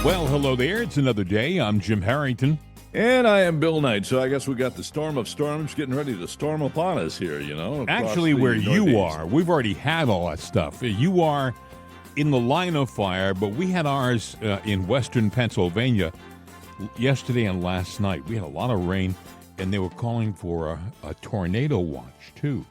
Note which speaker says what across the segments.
Speaker 1: Well, hello there. It's another day. I'm Jim Harrington.
Speaker 2: And I am Bill Knight, so I guess we got the storm of storms getting ready to storm upon us here,
Speaker 1: Actually, where you are, we've already had all that stuff. You are in the line of fire, but we had ours in western Pennsylvania yesterday and last night. We had a lot of rain, and they were calling for a tornado watch, too.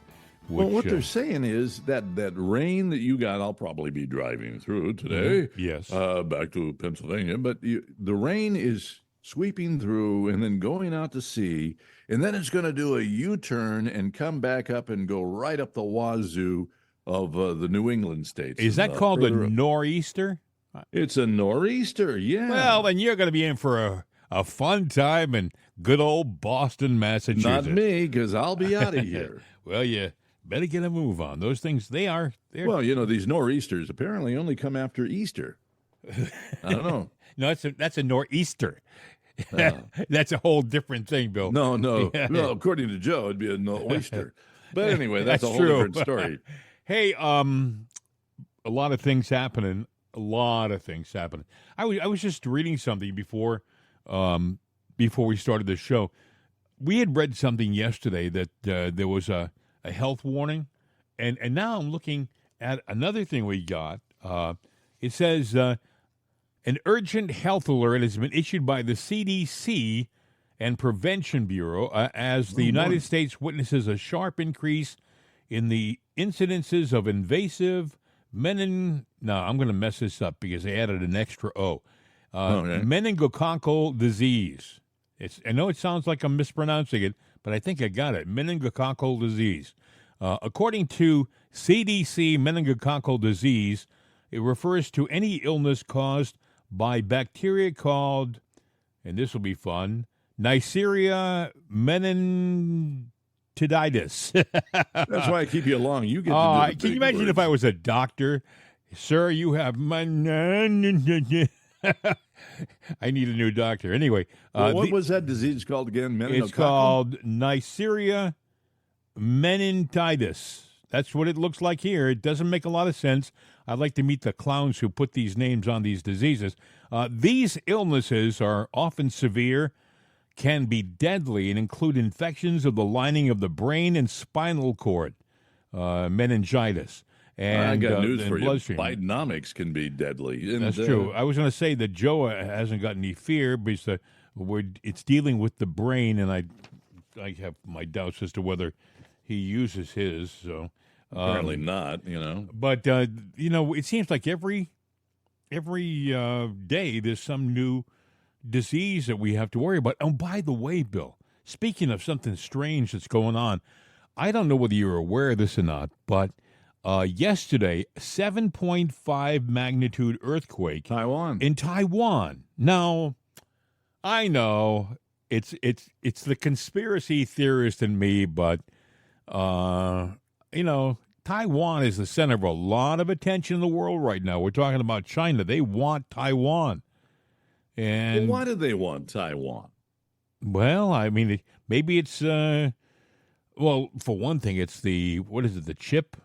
Speaker 2: Well, what they're saying is that rain that you got, I'll probably be driving through today.
Speaker 1: Yes.
Speaker 2: Back to Pennsylvania. But the rain is sweeping through and then going out to sea, and then it's going to do a U-turn and come back up and go right up the wazoo of the New England states.
Speaker 1: Is that called a nor'easter?
Speaker 2: It's a nor'easter, yeah.
Speaker 1: Well, then you're going to be in for a fun time in good old Boston, Massachusetts.
Speaker 2: Not me, because I'll be out of here.
Speaker 1: Well, you better get a move on. Those things, they're...
Speaker 2: Well, these nor'easters apparently only come after Easter. I don't know.
Speaker 1: No, that's a nor'easter. That's a whole different thing, Bill.
Speaker 2: No. Well, according to Joe, it'd be a oyster. But anyway, that's a whole
Speaker 1: true.
Speaker 2: different story.
Speaker 1: Hey, a lot of things happening. I was just reading something before we started the show. We had read something yesterday that there was a health warning, and now I'm looking at another thing we got. It says an urgent health alert has been issued by the CDC and Prevention Bureau as the United States witnesses a sharp increase in the incidences of invasive I'm going to mess this up because they added an extra O. Meningococcal disease. I know it sounds like I'm mispronouncing it, but I think I got it. Meningococcal disease. According to CDC, meningococcal disease, it refers to any illness caused by bacteria called, and this will be fun, Neisseria meningitidis.
Speaker 2: That's why I keep you along. You get
Speaker 1: can you imagine if I was a doctor? Sir, you have I need a new doctor. Anyway.
Speaker 2: What was that disease called again?
Speaker 1: It's called Neisseria meningitidis. That's what it looks like here. It doesn't make a lot of sense. I'd like to meet the clowns who put these names on these diseases. These illnesses are often severe, can be deadly, and include infections of the lining of the brain and spinal cord, meningitis. And,
Speaker 2: I got news for you.
Speaker 1: Bloodstream.
Speaker 2: Bidenomics can be deadly.
Speaker 1: That's true. I was going to say that Joe hasn't got any fear because it's dealing with the brain, and I have my doubts as to whether he uses his. So
Speaker 2: apparently not.
Speaker 1: But it seems like every day there's some new disease that we have to worry about. Oh, by the way, Bill, speaking of something strange that's going on, I don't know whether you're aware of this or not, but yesterday, 7.5 magnitude earthquake in Taiwan. Now, I know it's the conspiracy theorist in me, but Taiwan is the center of a lot of attention in the world right now. We're talking about China. They want Taiwan. And
Speaker 2: why do they want Taiwan?
Speaker 1: Well, I mean, maybe it's for one thing, it's the chip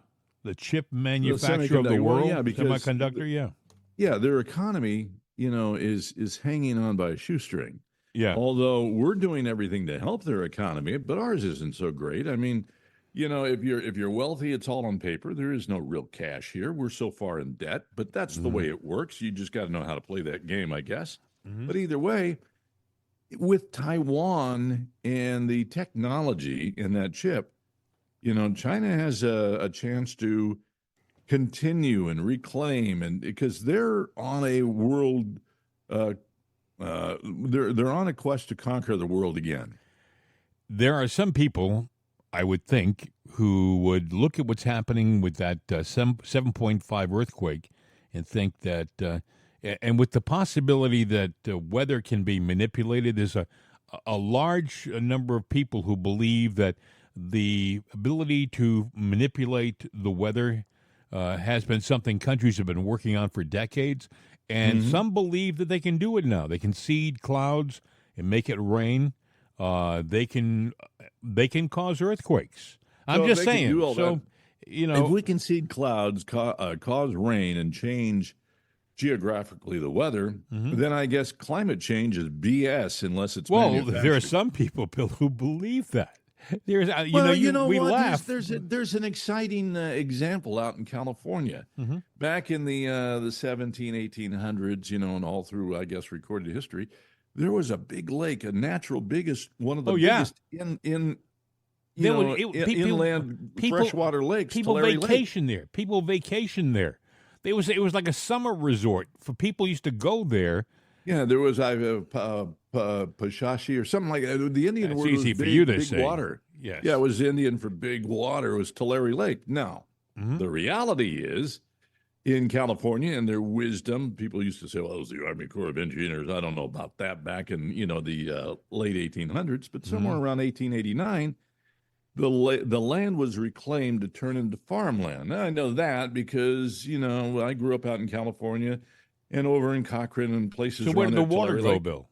Speaker 1: manufacturer of the world, semiconductor,
Speaker 2: yeah, their economy, is hanging on by a shoestring.
Speaker 1: Yeah.
Speaker 2: Although we're doing everything to help their economy, but ours isn't so great. I mean, if you're wealthy, it's all on paper. There is no real cash here. We're so far in debt, but that's the way it works. You just got to know how to play that game, I guess. Mm-hmm. But either way, with Taiwan and the technology in that chip, China has a chance to continue and reclaim, and because they're on a world, they're on a quest to conquer the world again.
Speaker 1: There are some people, I would think, who would look at what's happening with that 7.5 earthquake and think that, and with the possibility that weather can be manipulated, there's a large number of people who believe that the ability to manipulate the weather has been something countries have been working on for decades, and some believe that they can do it now. They can seed clouds and make it rain. They can cause earthquakes. I'm just saying.
Speaker 2: If we can seed clouds, cause rain, and change geographically the weather,
Speaker 1: Mhm.
Speaker 2: then I guess climate change is BS unless it's
Speaker 1: Well, there are
Speaker 2: manufactured.
Speaker 1: some people, Bill, who believe that. There's,
Speaker 2: Well, you
Speaker 1: you
Speaker 2: know
Speaker 1: we
Speaker 2: what?
Speaker 1: laugh.
Speaker 2: There's an exciting example out in California.
Speaker 1: Mhm.
Speaker 2: Back in the 17, 1800s, and all through, I guess, recorded history, there was a big lake, a natural biggest, one of the
Speaker 1: Oh yeah,
Speaker 2: biggest in
Speaker 1: there would it,
Speaker 2: inland
Speaker 1: people
Speaker 2: freshwater lakes,
Speaker 1: people
Speaker 2: Tulare Lake.
Speaker 1: vacation there. People vacation there. It was like a summer resort for people used to go there.
Speaker 2: Yeah, there was Pashashi or something like that. The Indian
Speaker 1: It's
Speaker 2: word was
Speaker 1: easy for you to
Speaker 2: big
Speaker 1: say.
Speaker 2: water. Yeah, it
Speaker 1: Yes.
Speaker 2: was Indian for big water. It was Tulare Lake. Now,
Speaker 1: Hmm.
Speaker 2: the reality is in California and their wisdom, people used to say, well, it was the Army Corps of Engineers. I don't know about that back in, the late 1800s, but somewhere
Speaker 1: Hmm.
Speaker 2: around 1889, the land was reclaimed to turn into farmland. Now, I know that because, I grew up out in California and over in Cochrane and
Speaker 1: So
Speaker 2: places
Speaker 1: where
Speaker 2: around
Speaker 1: did the
Speaker 2: there,
Speaker 1: water
Speaker 2: Tulare
Speaker 1: go,
Speaker 2: Lake.
Speaker 1: Bill?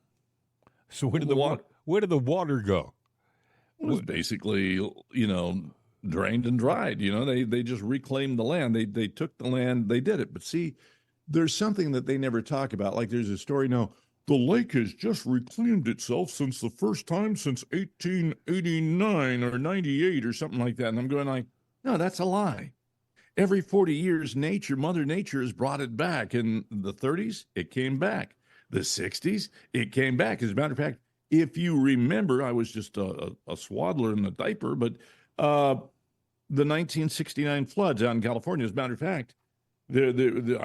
Speaker 1: So
Speaker 2: Well, the water
Speaker 1: where did the water go?
Speaker 2: was basically, drained and dried. They just reclaimed the land. They took the land, they did it. But see, there's something that they never talk about. Like there's a story now. The lake has just reclaimed itself since the first time since 1889 or 98 or something like that. And I'm going like, no, that's a lie. Every 40 years, Mother Nature has brought it back. In the 30s, it came back. The 60s, it came back. As a matter of fact, if you remember, I was just a swaddler in a diaper, but uh, the 1969 floods out in California, as a matter of fact, I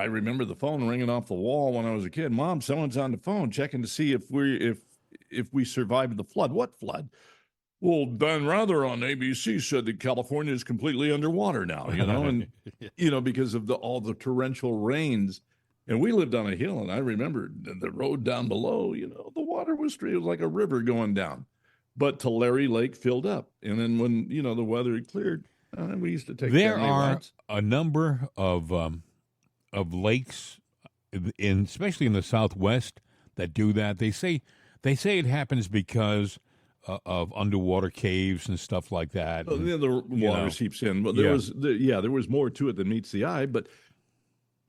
Speaker 2: remember the phone ringing off the wall when I was a kid. Mom, someone's on the phone checking to see if we survived the flood. What flood? Well, Dan Rather on ABC said that California is completely underwater now, and because of all the torrential rains. And we lived on a hill, and I remember the road down below, the water was straight, it was like a river going down. But Tulare Lake filled up. And then when, the weather cleared, we used to take
Speaker 1: There
Speaker 2: family
Speaker 1: are
Speaker 2: rides.
Speaker 1: a number of lakes, especially in the Southwest, that do that. They say it happens because of underwater caves and stuff like that. And,
Speaker 2: The
Speaker 1: you
Speaker 2: water
Speaker 1: know,
Speaker 2: seeps in. But
Speaker 1: yeah.
Speaker 2: there was more to it than meets the eye. But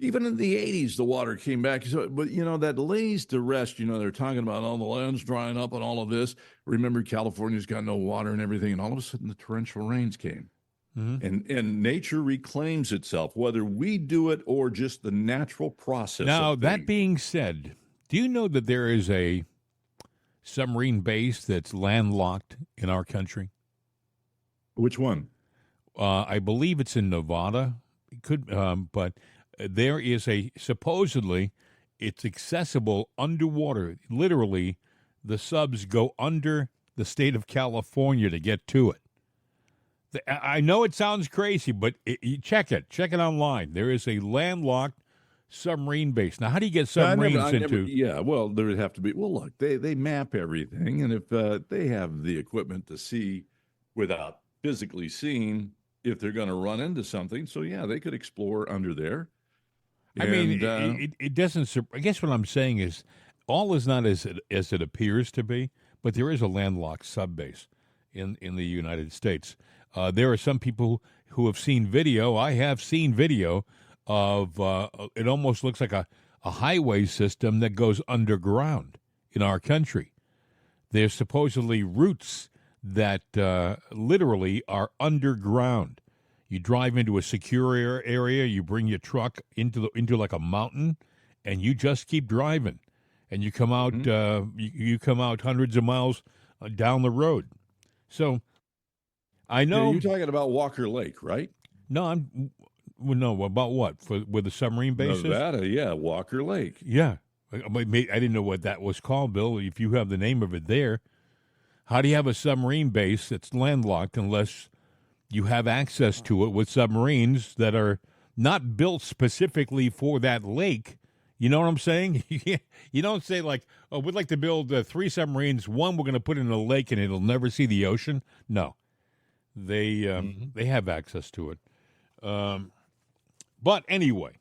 Speaker 2: even in the 80s, the water came back. So, but that lays to rest. They're talking about all the land's drying up and all of this. Remember, California's got no water and everything, and all of a sudden, the torrential rains came,
Speaker 1: Mhm.
Speaker 2: and nature reclaims itself, whether we do it or just the natural process
Speaker 1: Now,
Speaker 2: of
Speaker 1: that
Speaker 2: things.
Speaker 1: being said, do you know that there is a submarine base that's landlocked in our country?
Speaker 2: Which one?
Speaker 1: I believe it's in Nevada. It could, but there is supposedly it's accessible underwater. Literally, the subs go under the state of California to get to it. I know it sounds crazy, but you check it. Check it online. There is a landlocked submarine base. Now, how do you get submarines into?
Speaker 2: Yeah, well, there would have to be. Well, look, they map everything, and if they have the equipment to see without physically seeing if they're going to run into something, so yeah, they could explore under there.
Speaker 1: I mean,
Speaker 2: And
Speaker 1: it doesn't. I guess what I'm saying is, all is not as it appears to be, but there is a landlocked sub base in the United States. There are some people who have seen video. I have seen video of it. Almost looks like a highway system that goes underground in our country. There's supposedly routes that literally are underground. You drive into a secure area, you bring your truck into like a mountain, and you just keep driving, and you come out you come out hundreds of miles down the road. So I
Speaker 2: yeah,
Speaker 1: know.
Speaker 2: you're talking about Walker Lake, right?
Speaker 1: No, well, no, about what for where the submarine base is?
Speaker 2: Nevada, yeah, Walker Lake.
Speaker 1: Yeah, I didn't know what that was called, Bill. If you have the name of it there, how do you have a submarine base that's landlocked unless you have access to it with submarines that are not built specifically for that lake? You know what I'm saying? You don't say like, "Oh, we'd like to build 3 submarines. One we're going to put in a lake and it'll never see the ocean." No, they have access to it. But anyway,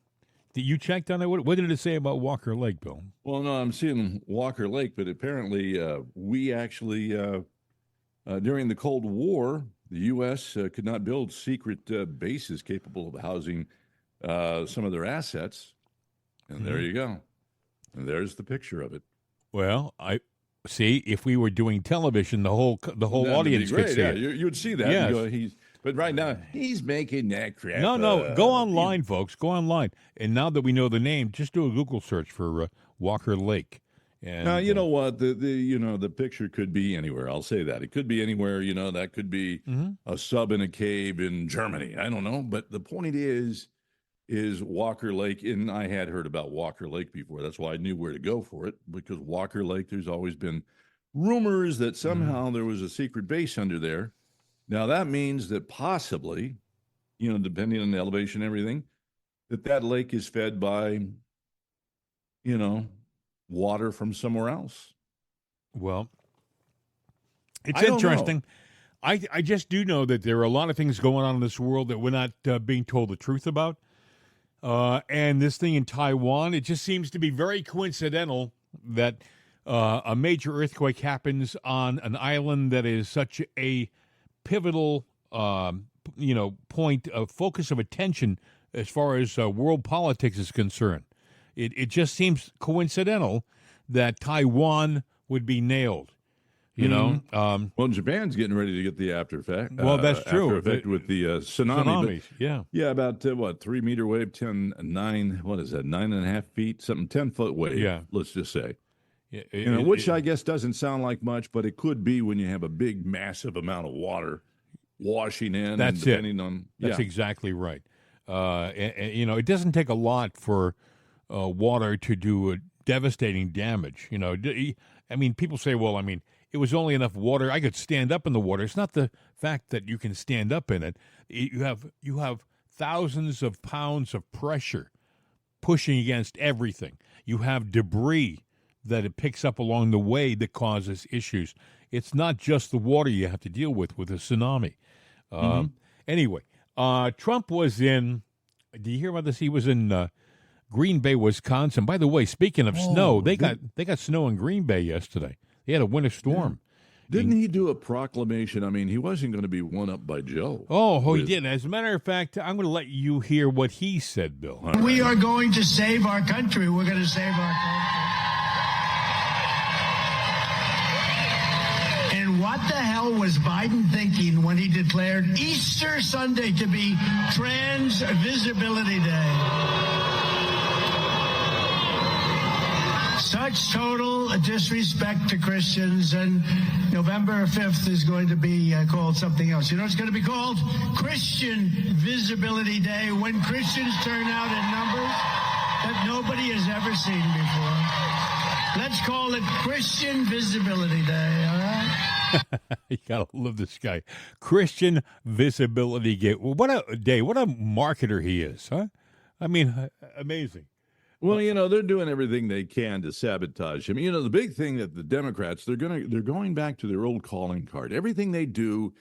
Speaker 1: did you check on it? What did it say about Walker Lake, Bill?
Speaker 2: Well, no, I'm seeing Walker Lake, but apparently we actually during the Cold War, the U.S. Could not build secret bases capable of housing some of their assets. And there you go. And there's the picture of it.
Speaker 1: Well, I see. If we were doing television, the whole
Speaker 2: That'd
Speaker 1: audience
Speaker 2: be
Speaker 1: could
Speaker 2: great.
Speaker 1: see
Speaker 2: Yeah,
Speaker 1: it.
Speaker 2: you would see that.
Speaker 1: Yes.
Speaker 2: And go, but right now, he's making that crap.
Speaker 1: No, go online, folks. Go online. And now that we know the name, just do a Google search for Walker Lake. And
Speaker 2: Now, you know what? The picture could be anywhere. I'll say that. It could be anywhere. That could be a sub in a cave in Germany. I don't know. But the point is Walker Lake, and I had heard about Walker Lake before. That's why I knew where to go for it, because Walker Lake, there's always been rumors that somehow there was a secret base under there. Now, that means that possibly, depending on the elevation and everything, that lake is fed by, water from somewhere else.
Speaker 1: Well, it's
Speaker 2: I don't
Speaker 1: interesting. I just do know that there are a lot of things going on in this world that we're not being told the truth about. And this thing in Taiwan, it just seems to be very coincidental that a major earthquake happens on an island that is such a pivotal, point of focus of attention as far as world politics is concerned. It just seems coincidental that Taiwan would be nailed.
Speaker 2: Well, Japan's getting ready to get the after effect.
Speaker 1: Well, that's true.
Speaker 2: After effect with the tsunami.
Speaker 1: Tsunamis, yeah.
Speaker 2: Yeah, about 3-meter wave, 9, what is that, 9.5 feet, something, 10-foot wave.
Speaker 1: Yeah.
Speaker 2: Let's just say.
Speaker 1: Yeah,
Speaker 2: Which I guess doesn't sound like much, but it could be when you have a big, massive amount of water washing in.
Speaker 1: That's
Speaker 2: depending on.
Speaker 1: That's exactly right. It doesn't take a lot for water to do devastating damage. People say, well, it was only enough water. I could stand up in the water. It's not the fact that you can stand up in it. You have thousands of pounds of pressure pushing against everything. You have debris that it picks up along the way that causes issues. It's not just the water you have to deal with a tsunami. Anyway, Trump was in. Do you hear about this? He was in Green Bay, Wisconsin. By the way, speaking of snow, they got snow in Green Bay yesterday. They had a winter storm.
Speaker 2: Didn't he do a proclamation? He wasn't going to be one up by Joe.
Speaker 1: He did. As a matter of fact, I'm going to let you hear what he said, Bill.
Speaker 3: We are going to save our country. We're going to save our country. And what the hell was Biden thinking when he declared Easter Sunday to be Trans Visibility Day? Such total disrespect to Christians, and November 5th is going to be called something else. It's going to be called Christian Visibility Day, when Christians turn out in numbers that nobody has ever seen before. Let's call it Christian Visibility Day, all right?
Speaker 1: You gotta love this guy. Christian Visibility Day. Well, what a day. What a marketer he is, huh? Amazing.
Speaker 2: Well, they're doing everything they can to sabotage him. The big thing that the Democrats, they're going back to their old calling card. Everything they do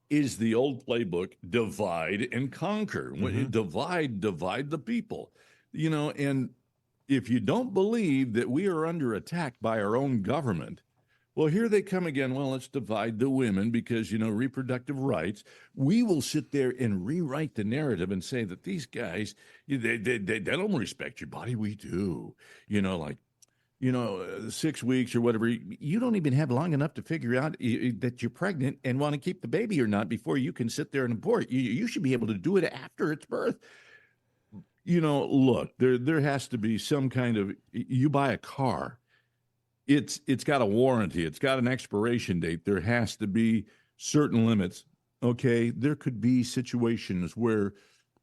Speaker 2: is the old playbook: divide and conquer. Divide the people. And if you don't believe that we are under attack by our own government, well, here they come again. Well, let's divide the women because, reproductive rights. We will sit there and rewrite the narrative and say that these guys, they don't respect your body. We do. 6 weeks or whatever. You don't even have long enough to figure out that you're pregnant and want to keep the baby or not before you can sit there and abort. You should be able to do it after its birth. Look, there has to be some kind of, you buy a car. It's got a warranty. It's got an expiration date. There has to be certain limits. Okay, there could be situations where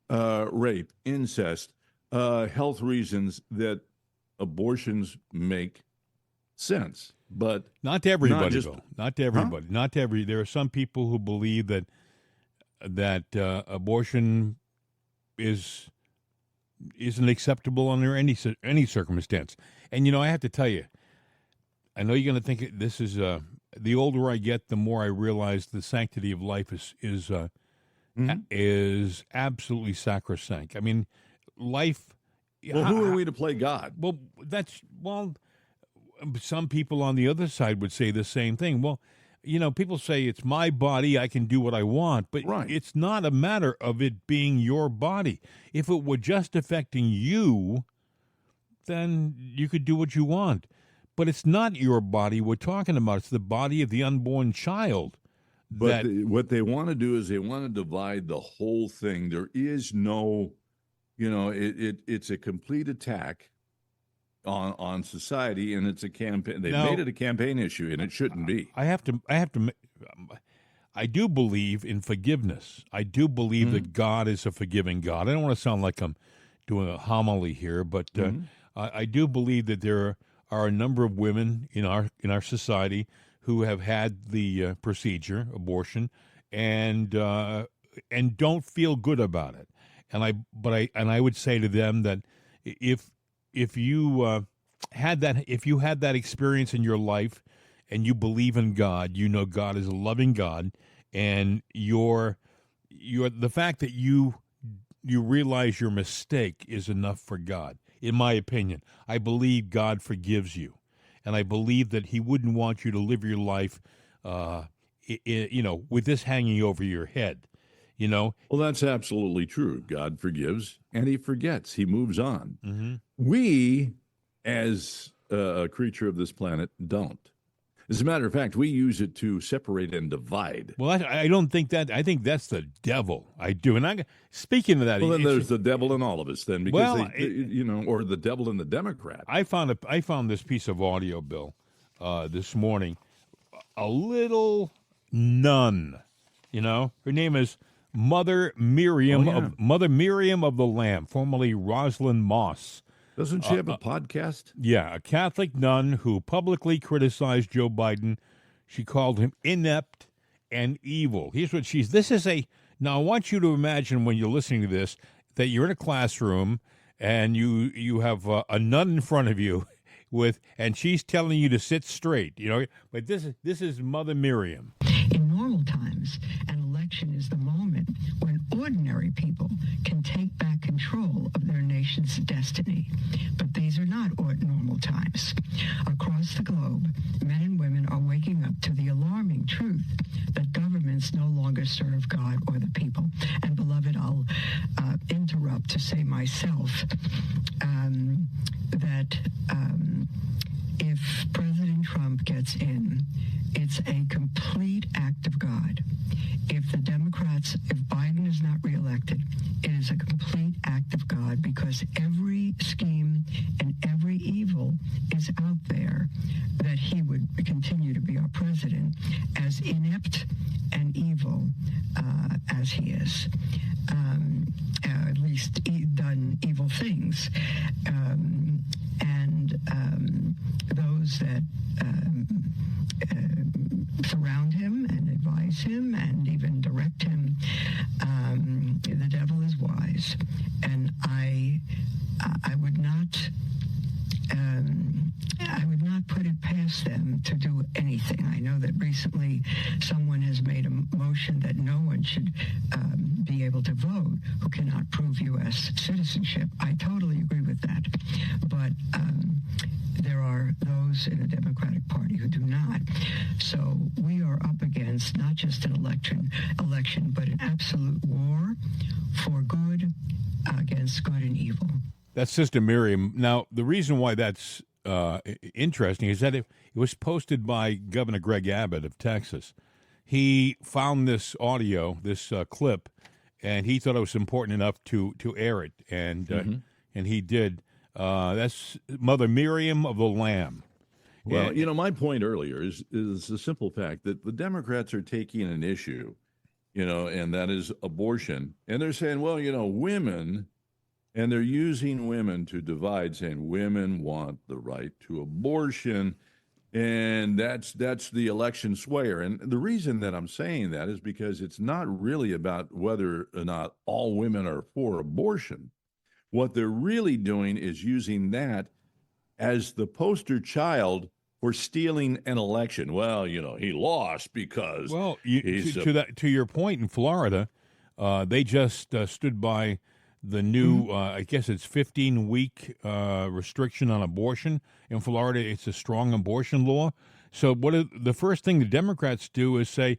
Speaker 2: rape, incest, health reasons that abortions make sense, but
Speaker 1: not to everybody.
Speaker 2: Not just,
Speaker 1: though. Not to everybody. Not to every. There are some people who believe that abortion isn't acceptable under any circumstance. And I have to tell you, I know you're going to think this is the older I get, the more I realize the sanctity of life is absolutely sacrosanct. Life.
Speaker 2: Well, who are we to play God?
Speaker 1: Well, some people on the other side would say the same thing. Well, people say it's my body, I can do what I want, but It's not a matter of it being your body. If it were just affecting you, then you could do what you want. But it's not your body we're talking about. It's the body of the unborn child.
Speaker 2: But what they want to do is they want to divide the whole thing. There is no, it's a complete attack on society, and it's a campaign. They made it a campaign issue, and it shouldn't be.
Speaker 1: I do believe in forgiveness. I do believe that God is a forgiving God. I don't want to sound like I'm doing a homily here, but I do believe that there are a number of women in our society who have had the procedure, abortion, and don't feel good about it. And I would say to them that if you had that experience in your life, and you believe in God, you know God is a loving God, and you're the fact that you realize your mistake is enough for God. In my opinion, I believe God forgives you. And I believe that he wouldn't want you to live your life, with this hanging over your head, Well,
Speaker 2: that's absolutely true. God forgives and he forgets. He moves on.
Speaker 1: Mm-hmm.
Speaker 2: We, as a creature of this planet, don't. As a matter of fact, we use it to separate and divide.
Speaker 1: Well, I don't think that. I think that's the devil. I do. And speaking of that,
Speaker 2: well, then there's the devil in all of us. Then, because or the devil in the Democrat.
Speaker 1: I found this piece of audio, Bill, this morning. A little nun, her name is Mother Miriam of the Lamb, formerly Rosalind Moss.
Speaker 2: Doesn't she have a podcast?
Speaker 1: Yeah, a Catholic nun who publicly criticized Joe Biden. She called him inept and evil. Here's what now I want you to imagine when you're listening to this that you're in a classroom and you have a nun in front of you and she's telling you to sit straight, but this is Mother Miriam.
Speaker 4: In normal times, an election is the moment when ordinary people can take back control of their nation's destiny. But these are not normal times. Across the globe, men and women are waking up to the alarming truth that governments no longer serve God or the people. And beloved, I'll interrupt to say myself that if President Trump gets in, it's a complete act of God. If Biden is not reelected, it is a complete act of God, because every scheme and every evil is out there that he would continue to be our president, as inept and evil as he is. At least done evil things. Those that surround him and advise him and even direct him, the devil is wise, and I would not put it past them to do anything. I know that recently someone has made a motion that no one should be able to vote who cannot prove U.S. citizenship. I totally agree with that. But there are those in the Democratic Party who do not. So we are up against not just an election, but an absolute war for good against good and evil.
Speaker 1: That's Sister Miriam. Now, the reason why that's interesting is that it was posted by Governor Greg Abbott of Texas. He found this audio, this clip, and he thought it was important enough to air it, and he did. That's Mother Miriam of the Lamb.
Speaker 2: Well, my point earlier is the simple fact that the Democrats are taking an issue, and that is abortion, and they're saying, well, women. And they're using women to divide, saying women want the right to abortion, and that's the election swayer. And the reason that I'm saying that is because it's not really about whether or not all women are for abortion. What they're really doing is using that as the poster child for stealing an election. Well, he lost because
Speaker 1: to your point, in Florida, they just stood by the new, I guess it's 15-week restriction on abortion. In Florida, it's a strong abortion law. So the first thing the Democrats do is say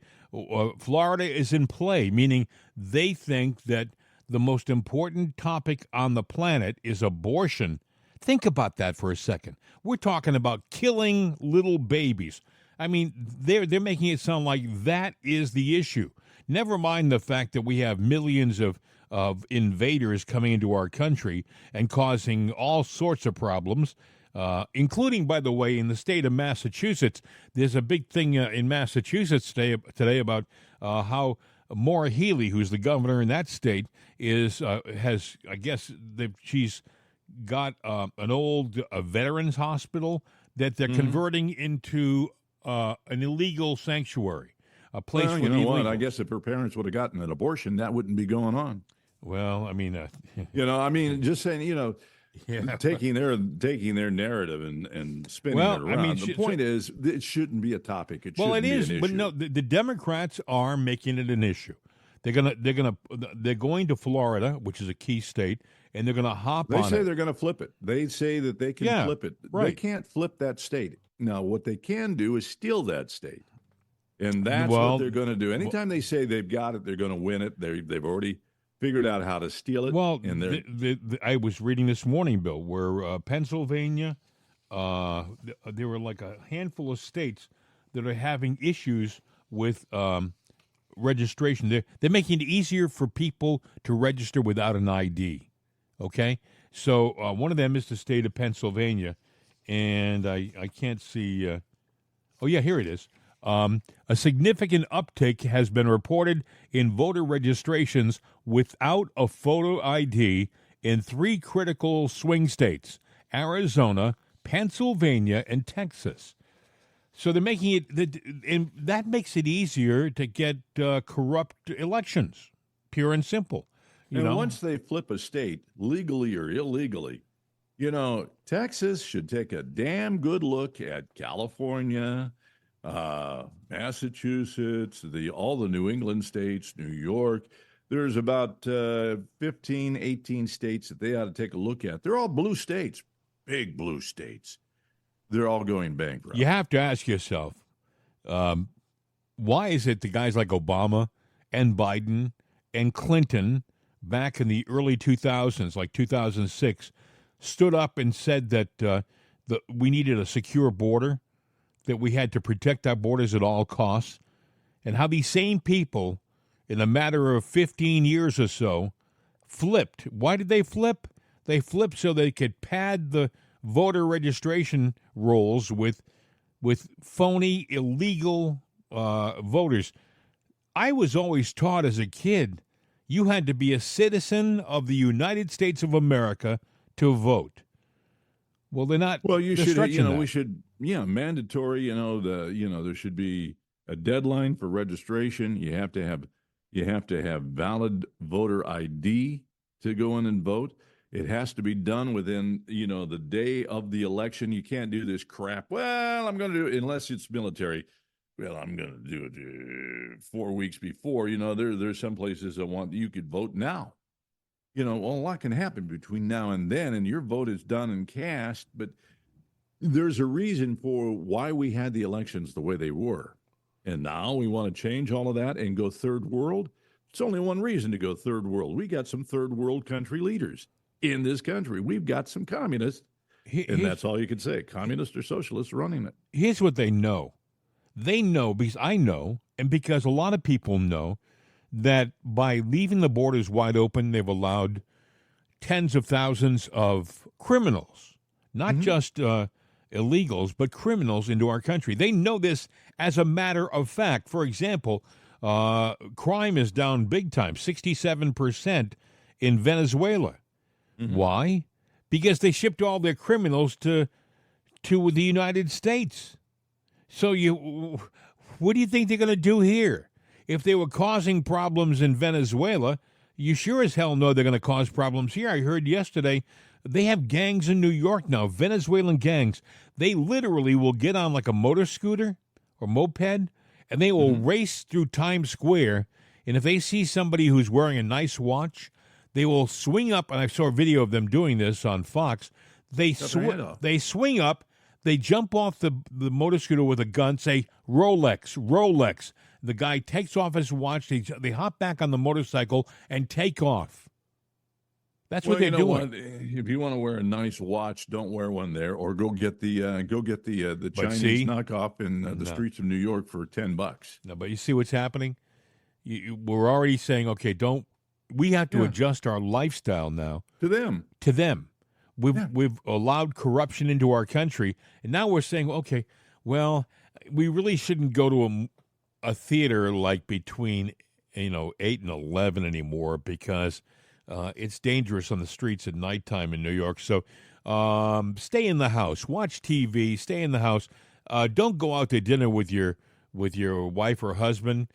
Speaker 1: Florida is in play, meaning they think that the most important topic on the planet is abortion, Think about that for a second. We're talking about killing little babies. I mean, they're making it sound like that is the issue. Never mind the fact that we have millions of invaders coming into our country and causing all sorts of problems, including, by the way, in the state of Massachusetts. There's a big thing in Massachusetts today about how Maura Healey, who's the governor in that state, she's got an old veterans hospital that they're converting into an illegal sanctuary, a place
Speaker 2: Well,
Speaker 1: for
Speaker 2: you
Speaker 1: the
Speaker 2: know what?
Speaker 1: illegal.
Speaker 2: I guess if her parents would have gotten an abortion, that wouldn't be going on.
Speaker 1: Well, I mean,
Speaker 2: Just saying,
Speaker 1: yeah.
Speaker 2: taking their narrative and spinning
Speaker 1: Well,
Speaker 2: it around.
Speaker 1: I mean,
Speaker 2: The point is, it shouldn't be a topic. It
Speaker 1: Well,
Speaker 2: shouldn't
Speaker 1: it
Speaker 2: be
Speaker 1: is,
Speaker 2: an
Speaker 1: but
Speaker 2: issue.
Speaker 1: no, the Democrats are making it an issue. They're going to Florida, which is a key state, and they're going to hop
Speaker 2: They
Speaker 1: on
Speaker 2: say
Speaker 1: it.
Speaker 2: they're going to flip it. They say that they can
Speaker 1: Yeah,
Speaker 2: flip it. They
Speaker 1: right.
Speaker 2: can't flip that state. Now, what they can do is steal that state. And that's
Speaker 1: Well,
Speaker 2: what they're going to do. Anytime they say they've got it, they're going to win it. They've already figured out how to steal it.
Speaker 1: Well,
Speaker 2: and they're
Speaker 1: I was reading this morning, Bill, where Pennsylvania, there were like a handful of states that are having issues with registration. They're making it easier for people to register without an ID. Okay, so one of them is the state of Pennsylvania, and I can't see. Oh yeah, here it is. A significant uptick has been reported in voter registrations without a photo ID in 3 critical swing states: Arizona, Pennsylvania, and Texas. So they're making it, and that makes it easier to get corrupt elections, pure and simple.
Speaker 2: once they flip a state, legally or illegally, Texas should take a damn good look at California, Massachusetts, all the New England states, New York. There's about 15, 18 states that they ought to take a look at. They're all blue states, big blue states. They're all going bankrupt.
Speaker 1: You have to ask yourself, why is it the guys like Obama and Biden and Clinton back in the early 2000s, like 2006, stood up and said that we needed a secure border, that we had to protect our borders at all costs, and how these same people, in a matter of 15 years or so, flipped. Why did they flip? They flipped so they could pad the voter registration rolls with phony, illegal voters. I was always taught as a kid you had to be a citizen of the United States of America to vote. Well, they're not.
Speaker 2: Well, you
Speaker 1: they're
Speaker 2: should,
Speaker 1: stretching that.
Speaker 2: we should, mandatory, there should be a deadline for registration. You have to have valid voter ID to go in and vote. It has to be done within, the day of the election. You can't do this crap. Well, I'm going to do it unless it's military. Well, I'm going to do it 4 weeks before. There's some places that want you could vote now. A lot can happen between now and then, and your vote is done and cast. But there's a reason for why we had the elections the way they were. And now we want to change all of that and go third world. It's only one reason to go third world. We got some third world country leaders in this country. We've got some communists, and that's all you can say. Communists or socialists running it.
Speaker 1: Here's what they know. They know, because I know, and because a lot of people know, that by leaving the borders wide open, they've allowed tens of thousands of criminals, not just illegals, but criminals into our country. They know this as a matter of fact. For example, crime is down big time, 67% in Venezuela. Why? Because they shipped all their criminals to the United States. So what do you think they're going to do here? If they were causing problems in Venezuela, you sure as hell know they're going to cause problems here. I heard yesterday they have gangs in New York now, Venezuelan gangs. They literally will get on like a motor scooter or moped, and they will race through Times Square. And if they see somebody who's wearing a nice watch, they will swing up, and I saw a video of them doing this on Fox. They swing up, they jump off the motor scooter with a gun, say, Rolex, Rolex. The guy takes off his watch, they hop back on the motorcycle and take off. That's
Speaker 2: Well,
Speaker 1: what they're
Speaker 2: you know
Speaker 1: doing.
Speaker 2: what? If you want to wear a nice watch, don't wear one there, or go get the
Speaker 1: But
Speaker 2: Chinese
Speaker 1: see,
Speaker 2: knockoff in the
Speaker 1: no,
Speaker 2: streets of New York for $10.
Speaker 1: no. But you see what's happening. We're already saying, okay, don't. We have to
Speaker 2: Yeah,
Speaker 1: adjust our lifestyle now
Speaker 2: to them.
Speaker 1: to them.
Speaker 2: Yeah.
Speaker 1: We've allowed corruption into our country, and now we're saying, okay, well, we really shouldn't go to a theater like between 8 and 11 anymore because it's dangerous on the streets at nighttime in New York. So stay in the house, watch TV, stay in the house. Don't go out to dinner with your wife or husband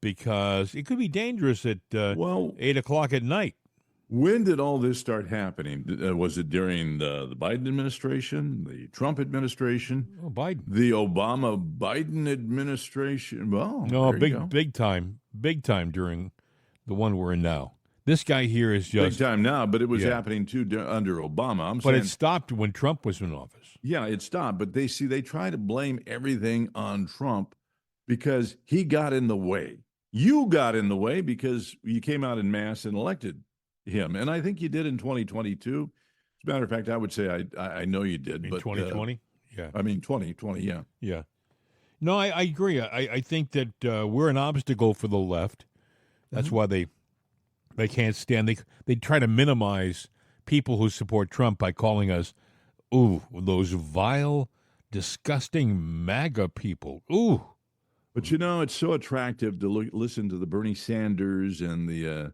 Speaker 1: because it could be dangerous at
Speaker 2: Well,
Speaker 1: 8 o'clock at night.
Speaker 2: when did all this start happening? Was it during the Biden administration, the Trump administration,
Speaker 1: Oh, Biden.
Speaker 2: the Obama Biden administration? Well,
Speaker 1: No,
Speaker 2: there you go.
Speaker 1: big time during the one we're in now. This guy here is
Speaker 2: Big
Speaker 1: just,
Speaker 2: time now, but it was
Speaker 1: Yeah.
Speaker 2: happening too under Obama. I'm
Speaker 1: but
Speaker 2: saying,
Speaker 1: it stopped when Trump was in office.
Speaker 2: yeah, it stopped. But they try to blame everything on Trump because he got in the way. You got in the way because you came out in mass and elected him, and I think you did in 2022. As a matter of fact, I would say I know you did,
Speaker 1: In
Speaker 2: but
Speaker 1: 2020, yeah,
Speaker 2: I mean 2020, yeah.
Speaker 1: yeah. No, I agree. I think that we're an obstacle for the left. That's
Speaker 2: Mm-hmm.
Speaker 1: why they can't stand. They try to minimize people who support Trump by calling us, ooh, those vile, disgusting MAGA people. Ooh,
Speaker 2: But it's so attractive to listen to the Bernie Sanders and the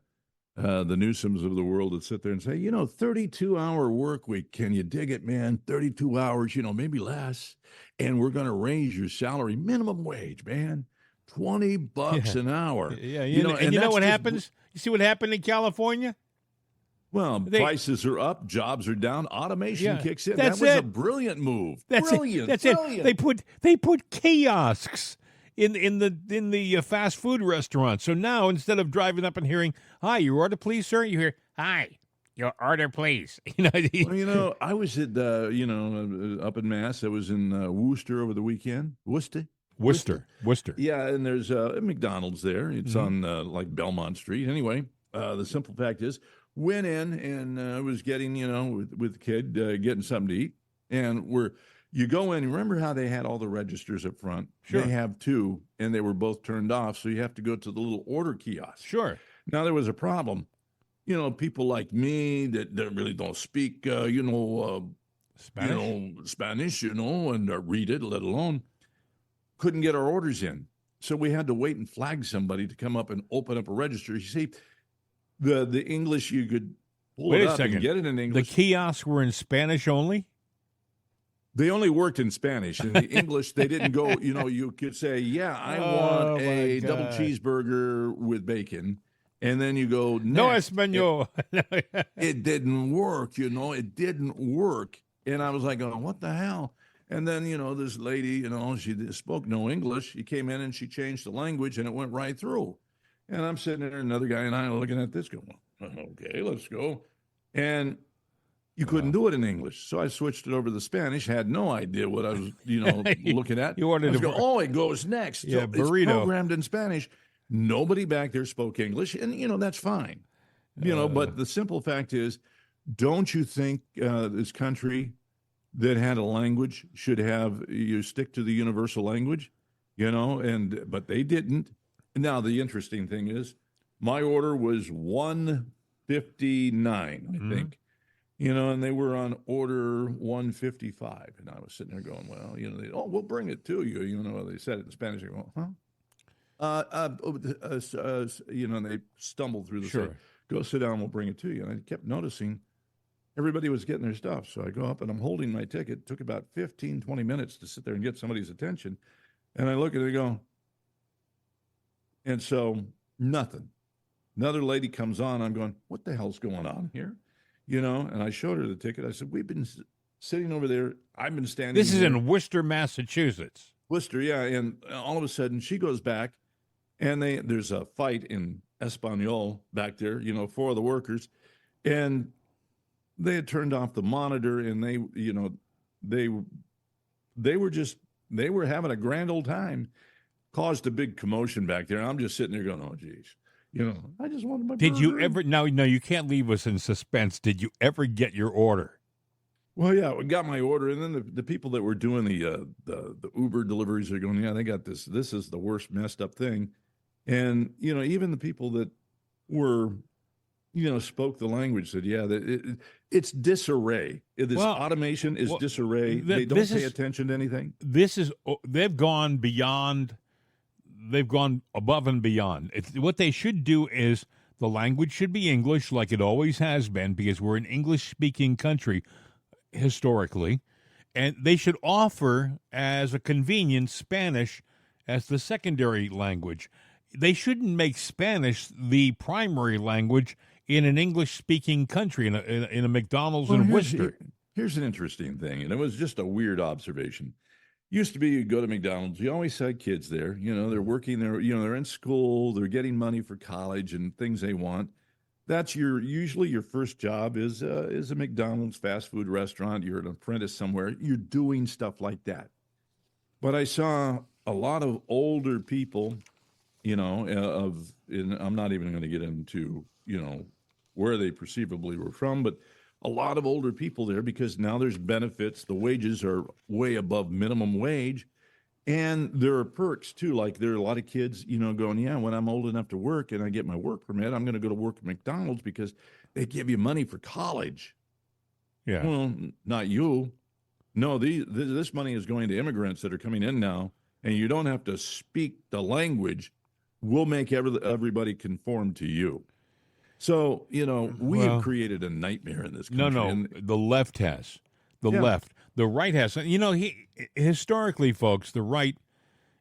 Speaker 2: Newsoms of the world that sit there and say, 32-hour work week. Can you dig it, man? 32 hours, maybe less. And we're going to raise your salary minimum wage, man. $20
Speaker 1: Yeah.
Speaker 2: an hour.
Speaker 1: yeah.
Speaker 2: You know,
Speaker 1: And you know
Speaker 2: that's
Speaker 1: what
Speaker 2: just
Speaker 1: happens? You see what happened in California?
Speaker 2: Well,
Speaker 1: They-
Speaker 2: prices are up, jobs are down, automation
Speaker 1: Yeah,
Speaker 2: kicks in.
Speaker 1: that's
Speaker 2: That was a
Speaker 1: it.
Speaker 2: brilliant move.
Speaker 1: That's
Speaker 2: brilliant,
Speaker 1: it. That's
Speaker 2: brilliant.
Speaker 1: it. They put kiosks in the fast food restaurant. So now instead of driving up and hearing, "Hi, your order, please, sir," you hear, "Hi, your order, please."
Speaker 2: Well, I was at up in Mass. I was in Worcester over the weekend.
Speaker 1: Worcester.
Speaker 2: Yeah, and there's a McDonald's there. It's
Speaker 1: Mm-hmm.
Speaker 2: on like Belmont Street. Anyway, the simple fact is, went in and was getting, with the kid, getting something to eat. And you go in, remember how they had all the registers up front?
Speaker 1: Sure.
Speaker 2: They have two, and they were both turned off. So you have to go to the little order kiosk.
Speaker 1: Sure.
Speaker 2: Now, there was a problem. People like me that really don't speak,
Speaker 1: Spanish.
Speaker 2: Spanish, and read it, let alone couldn't get our orders in. So we had to wait and flag somebody to come up and open up a register. You see, the English, you could pull
Speaker 1: Wait
Speaker 2: it
Speaker 1: a
Speaker 2: up
Speaker 1: second.
Speaker 2: and get it in
Speaker 1: The
Speaker 2: English.
Speaker 1: kiosks were in Spanish only.
Speaker 2: They only worked in Spanish. In the English, they didn't go, you could say, yeah, I
Speaker 1: Oh,
Speaker 2: want a
Speaker 1: my
Speaker 2: double
Speaker 1: God.
Speaker 2: cheeseburger with bacon. And then you go,
Speaker 1: No
Speaker 2: next.
Speaker 1: español.
Speaker 2: It didn't work, it didn't work. And I was like, oh, what the hell? And then, this lady, she spoke no English. She came in and she changed the language and it went right through. And I'm sitting there, another guy and I are looking at this going, okay, let's go. And you couldn't do it in English. So I switched it over to the Spanish, had no idea what I was, looking at.
Speaker 1: You ordered
Speaker 2: I was
Speaker 1: a
Speaker 2: going, oh, it goes next.
Speaker 1: Yeah,
Speaker 2: So
Speaker 1: burrito.
Speaker 2: It's programmed in Spanish. Nobody back there spoke English. And, that's fine. But the simple fact is, don't you think this country that had a language should have you stick to the universal language, but they didn't. Now, the interesting thing is my order was 159, I think, and they were on order 155. And I was sitting there going, well, we'll bring it to you. They said it in Spanish. I go, huh? And they stumbled through the
Speaker 1: Sure.
Speaker 2: site. Go sit down, we'll bring it to you. And I kept noticing everybody was getting their stuff. So I go up and I'm holding my ticket. It took about 15, 20 minutes to sit there and get somebody's attention. And I look at it and go, and so nothing. Another lady comes on. I'm going, what the hell's going on here? And I showed her the ticket. I said, we've been sitting over there. I've been standing
Speaker 1: This is
Speaker 2: here.
Speaker 1: in Worcester, Massachusetts.
Speaker 2: Worcester, yeah. And all of a sudden she goes back and there's a fight in Espanol back there, for the workers. And they had turned off the monitor and they were having a grand old time, caused a big commotion back there. And I'm just sitting there going, oh, geez. I just wanted my
Speaker 1: Did you
Speaker 2: burger.
Speaker 1: ever? No, you can't leave us in suspense. Did you ever get your order?
Speaker 2: Well, yeah, we got my order, and then the people that were doing the Uber deliveries are going, yeah, they got this. This is the worst messed up thing, and even the people that were, spoke the language said, yeah, it's disarray. This automation is disarray. They don't pay attention to anything.
Speaker 1: They've gone beyond. They've gone above and beyond. What they should do is the language should be English, like it always has been, because we're an English-speaking country historically, and they should offer as a convenience Spanish as the secondary language. They shouldn't make Spanish the primary language in an English-speaking country, in a McDonald's in Worcester.
Speaker 2: Here's an interesting thing, and it was just a weird observation. Used to be you go to McDonald's, you always had kids there. They're working there, they're in school, they're getting money for college and things they want. That's usually your first job is a McDonald's fast food restaurant. You're an apprentice somewhere. You're doing stuff like that. But I saw a lot of older people, I'm not even going to get into, where they perceivably were from, but a lot of older people there because now there's benefits. The wages are way above minimum wage. And there are perks, too. Like there are a lot of kids, going, yeah, when I'm old enough to work and I get my work permit, I'm going to go to work at McDonald's because they give you money for college.
Speaker 1: Yeah.
Speaker 2: Well, not you. No, this money is going to immigrants that are coming in now, and you don't have to speak the language. We'll make everybody conform to you. So, we have created a nightmare in this country.
Speaker 1: No, the left has. The left. The right has. Historically, folks, the right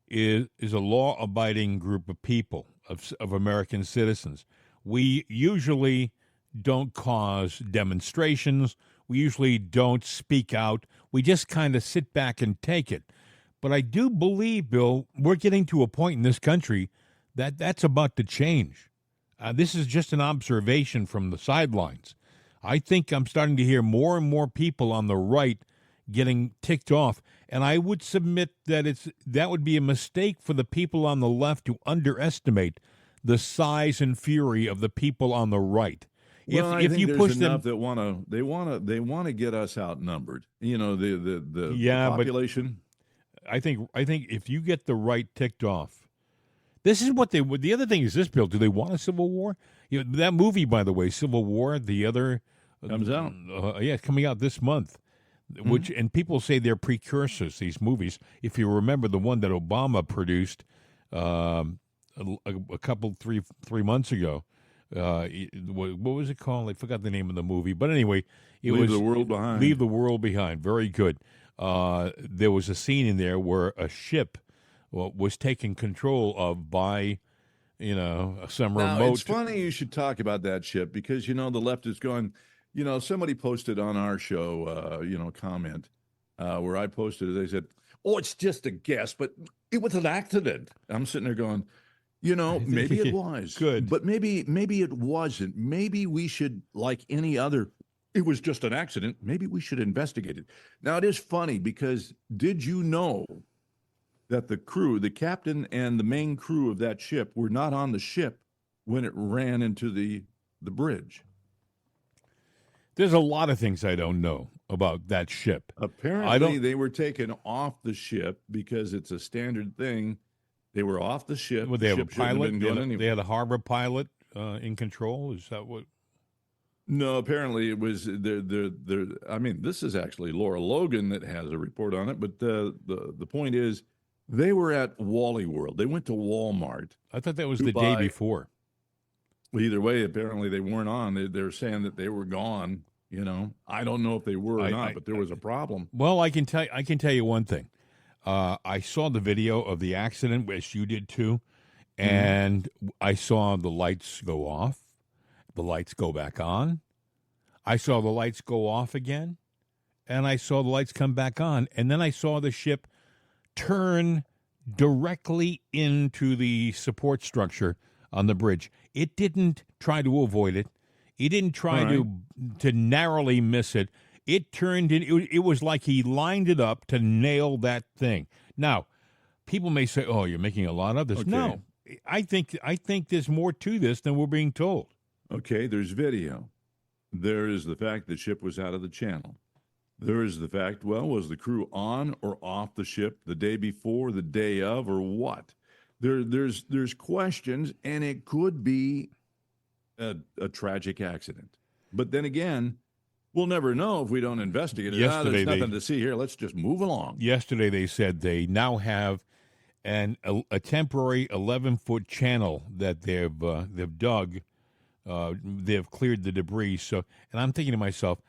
Speaker 1: is a law-abiding group of people, of American citizens. We usually don't cause demonstrations. We usually don't speak out. We just kind of sit back and take it. But I do believe, Bill, we're getting to a point in this country that that's about to change. This is just an observation from the sidelines. I think I'm starting to hear more and more people on the right getting ticked off, and I would submit that that would be a mistake for the people on the left to underestimate the size and fury of the people on the right.
Speaker 2: Well, I think there's enough that want to get us outnumbered. The population.
Speaker 1: But I think if you get the right ticked off. This is what they would. The other thing is this, Bill. Do they want a civil war? That movie, by the way, Civil War. The other
Speaker 2: comes out.
Speaker 1: It's coming out this month. Which and people say they're precursors. These movies. If you remember the one that Obama produced a couple 3 months ago. What was it called? I forgot the name of the movie. But anyway,
Speaker 2: Leave the World Behind.
Speaker 1: Leave the World Behind. Very good. There was a scene in there where a ship was taken control of by, some remote.
Speaker 2: It's funny you should talk about that ship because, the left is going, somebody posted on our show, comment where I posted it. They said, oh, it's just a guess, but it was an accident. I'm sitting there going, maybe it was.
Speaker 1: Good.
Speaker 2: But maybe it wasn't. Maybe we should, like any other, it was just an accident. Maybe we should investigate it. Now, it is funny because did you know that the captain and the main crew of that ship were not on the ship when it ran into the bridge?
Speaker 1: There's a lot of things I don't know about that ship.
Speaker 2: Apparently, they were taken off the ship because it's a standard thing. They were off the ship.
Speaker 1: Well, they have a pilot.
Speaker 2: They
Speaker 1: had a harbor pilot in control. Is that what?
Speaker 2: No, apparently it was I mean, this is actually Laura Logan that has a report on it. But the point is, they were at Wally World. They went to Walmart.
Speaker 1: I thought that was the day before.
Speaker 2: Well, either way, apparently they weren't on. They're saying that they were gone. I don't know if they were or not, but there was a problem.
Speaker 1: Well, I can tell you one thing. I saw the video of the accident, which you did too, and I saw the lights go off, the lights go back on. I saw the lights go off again, and I saw the lights come back on, and then I saw the ship turn directly into the support structure on the bridge. It didn't try to avoid it. It didn't try to narrowly miss it. It turned in. It was like he lined it up to nail that thing. Now, people may say, "Oh, you're making a lot of this."
Speaker 2: Okay.
Speaker 1: No, I think there's more to this than we're being told.
Speaker 2: Okay, there's video. There is the fact the ship was out of the channel. There is the fact, well, was the crew on or off the ship the day before, the day of, or what? There's questions, and it could be a tragic accident. But then again, we'll never know if we don't investigate it.
Speaker 1: Yesterday,
Speaker 2: there's nothing to see here. Let's just move along.
Speaker 1: Yesterday, they said they now have a temporary 11-foot channel that they've dug. They've cleared the debris. So, and I'm thinking to myself,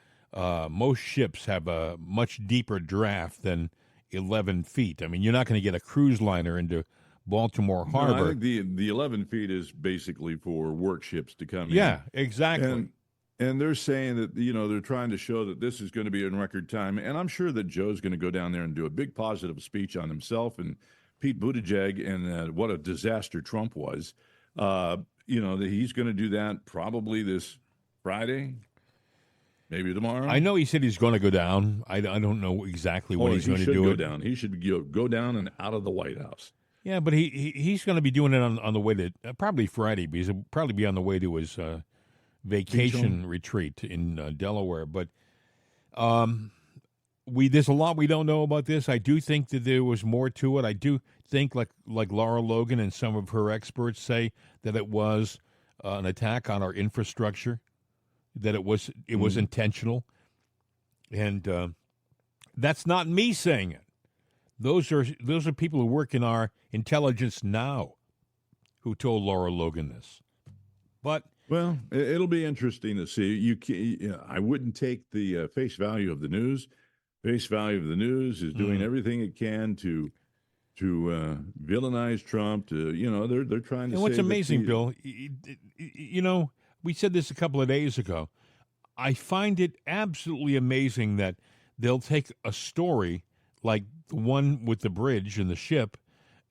Speaker 1: most ships have a much deeper draft than 11 feet. I mean, you're not going to get a cruise liner into Baltimore Harbor.
Speaker 2: No, I think the 11 feet is basically for work ships to come in.
Speaker 1: Yeah, exactly.
Speaker 2: And they're saying that, they're trying to show that this is going to be in record time. And I'm sure that Joe's going to go down there and do a big positive speech on himself and Pete Buttigieg and what a disaster Trump was. That he's going to do that probably this Friday, maybe tomorrow.
Speaker 1: I know he said he's going to go down. I don't know exactly when he's going to do it.
Speaker 2: Down. He should go down and out of the White House.
Speaker 1: Yeah, but he's going to be doing it on the way to probably Friday, because he'll probably be on the way to his vacation retreat in Delaware. But there's a lot we don't know about this. I do think that there was more to it. I do think, like Laura Logan and some of her experts say, that it was an attack on our infrastructure, that it was intentional, and that's not me saying it. Those are people who work in our intelligence now who told Laura Logan this. But
Speaker 2: well, it'll be interesting to see. I wouldn't take the face value of the news. Face value of the news is doing everything it can to villainize Trump. They're trying to.
Speaker 1: And what's amazing, Bill, we said this a couple of days ago. I find it absolutely amazing that they'll take a story like the one with the bridge and the ship,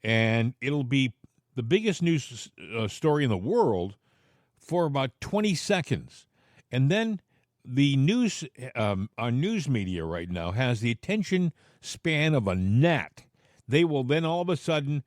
Speaker 1: and it'll be the biggest news story in the world for about 20 seconds. And then our news media right now has the attention span of a gnat. They will then all of a sudden,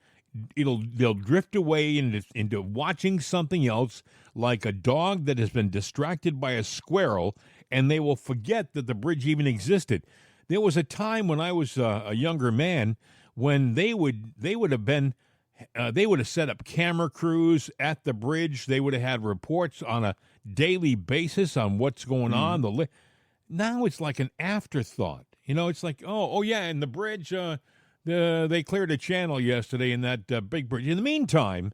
Speaker 1: they'll drift away into watching something else, like a dog that has been distracted by a squirrel, and they will forget that the bridge even existed. There was a time when I was a younger man when they would have set up camera crews at the bridge. They would have had reports on a daily basis on what's going on. Now it's like an afterthought. It's like, oh yeah, and the bridge, they cleared a channel yesterday in that big bridge. In the meantime,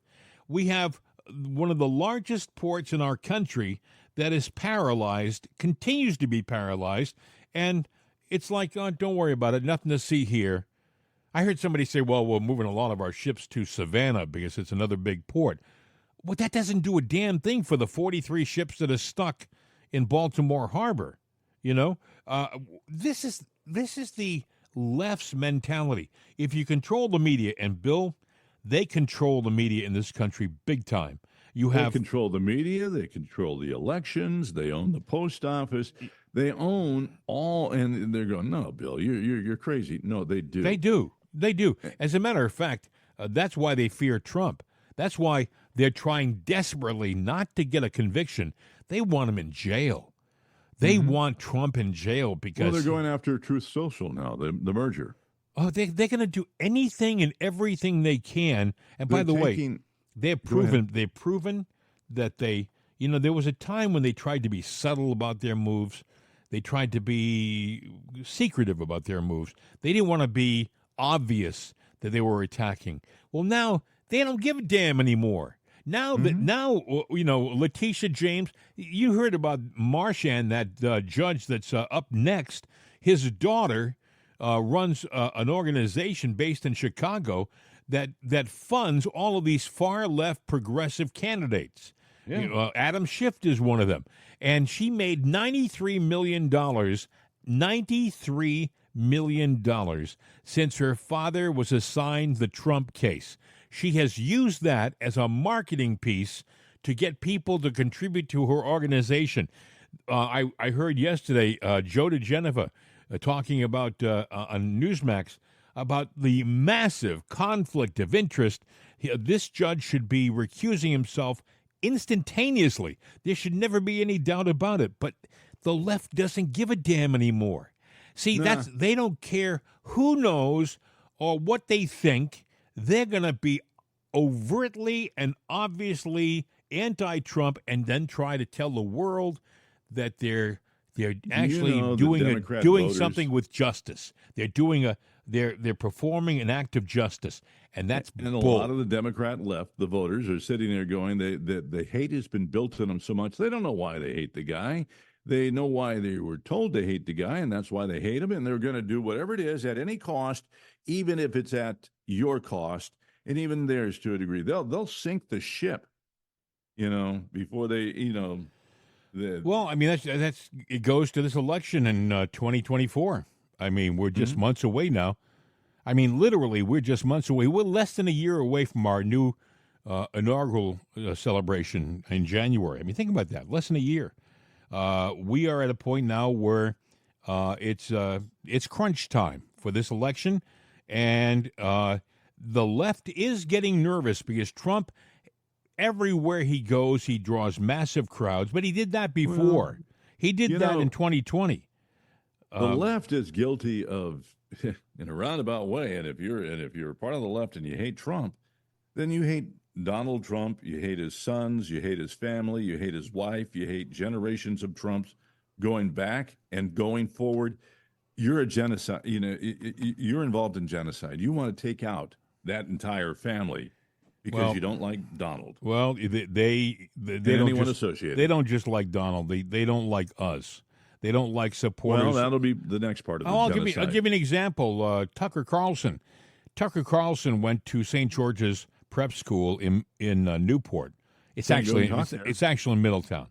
Speaker 1: we have one of the largest ports in our country that is paralyzed, continues to be paralyzed, and it's like, oh, don't worry about it, nothing to see here. I heard somebody say, well, we're moving a lot of our ships to Savannah because it's another big port. Well, that doesn't do a damn thing for the 43 ships that are stuck in Baltimore Harbor. This is the left's mentality. If you control the media, and Bill, they control the media in this country big time. They
Speaker 2: control the media. They control the elections. They own the post office. They own all, and they're going, no, Bill, you're crazy. No, they do.
Speaker 1: They do. As a matter of fact, that's why they fear Trump. That's why they're trying desperately not to get a conviction. They want him in jail. They want Trump in jail because...
Speaker 2: Well, they're going after Truth Social now, the merger.
Speaker 1: Oh, they're going to do anything and everything they can. And by the way, they've proven that they... there was a time when they tried to be subtle about their moves. They tried to be secretive about their moves. They didn't want to be obvious that they were attacking. Well, now they don't give a damn anymore. Now Letitia James, you heard about Marchand, that judge that's up next. His daughter runs an organization based in Chicago that funds all of these far left progressive candidates. Yeah. Adam Schiff is one of them. And she made $93 million since her father was assigned the Trump case. She has used that as a marketing piece to get people to contribute to her organization. I heard yesterday Joe DeGeneva talking about on Newsmax about the massive conflict of interest. This judge should be recusing himself instantaneously. There should never be any doubt about it. But the left doesn't give a damn anymore. See, they don't care who knows or what they think. They're going to be overtly and obviously anti-Trump, and then try to tell the world that they're actually doing
Speaker 2: voters,
Speaker 1: something with justice. They're performing an act of justice, and that's
Speaker 2: and a
Speaker 1: bull.
Speaker 2: lot of the Democrat left, the voters, are sitting there going, the hate has been built in them so much they don't know why they hate the guy. They know why they were told to hate the guy, and that's why they hate him, and they're going to do whatever it is at any cost, even if it's at your cost, and even theirs to a degree. They'll sink the ship, before they,
Speaker 1: Well, I mean, that's it goes to this election in 2024. I mean, we're just months away now. I mean, literally, we're just months away. We're less than a year away from our new inaugural celebration in January. I mean, think about that. Less than a year. We are at a point now where it's crunch time for this election, and the left is getting nervous because Trump, everywhere he goes, he draws massive crowds. But he did that before. He did that in 2020.
Speaker 2: The left is guilty of, in a roundabout way, and if you're part of the left and you hate Trump, then you hate Donald Trump, you hate his sons, you hate his family, you hate his wife, you hate generations of Trumps going back and going forward. You're a genocide. You're involved in genocide. You want to take out that entire family because you don't like Donald.
Speaker 1: Well, they don't
Speaker 2: anyone
Speaker 1: just,
Speaker 2: associated.
Speaker 1: They don't just like Donald. They don't like us. They don't like supporters.
Speaker 2: Well, that'll be the next part of the genocide.
Speaker 1: I'll give you an example. Tucker Carlson. Tucker Carlson went to St. George's Prep School in Newport. It's actually in Middletown,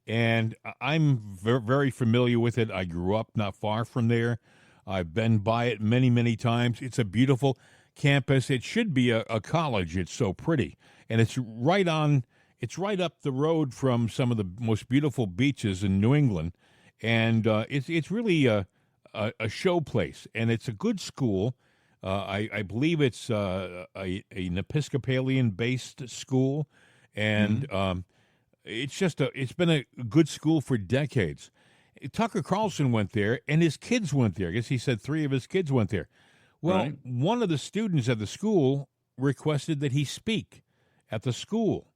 Speaker 1: and I'm very familiar with it. I grew up not far from there. I've been by it many, many times. It's a beautiful campus. It should be a college. It's so pretty, and it's right up the road from some of the most beautiful beaches in New England, and it's really a show place, and it's a good school. I believe it's an Episcopalian-based school, and it's been a good school for decades. Tucker Carlson went there, and his kids went there. I guess he said 3 of his kids went there. Well, one of the students at the school requested that he speak at the school,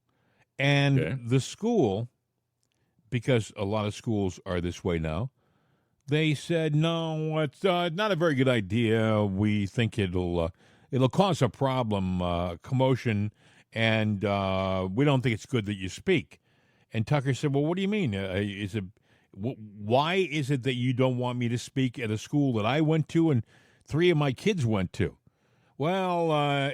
Speaker 1: and the school, because a lot of schools are this way now, they said, no, it's not a very good idea. We think it'll cause a problem, commotion, and we don't think it's good that you speak. And Tucker said, well, what do you mean? Why is it that you don't want me to speak at a school that I went to and 3 of my kids went to? Well,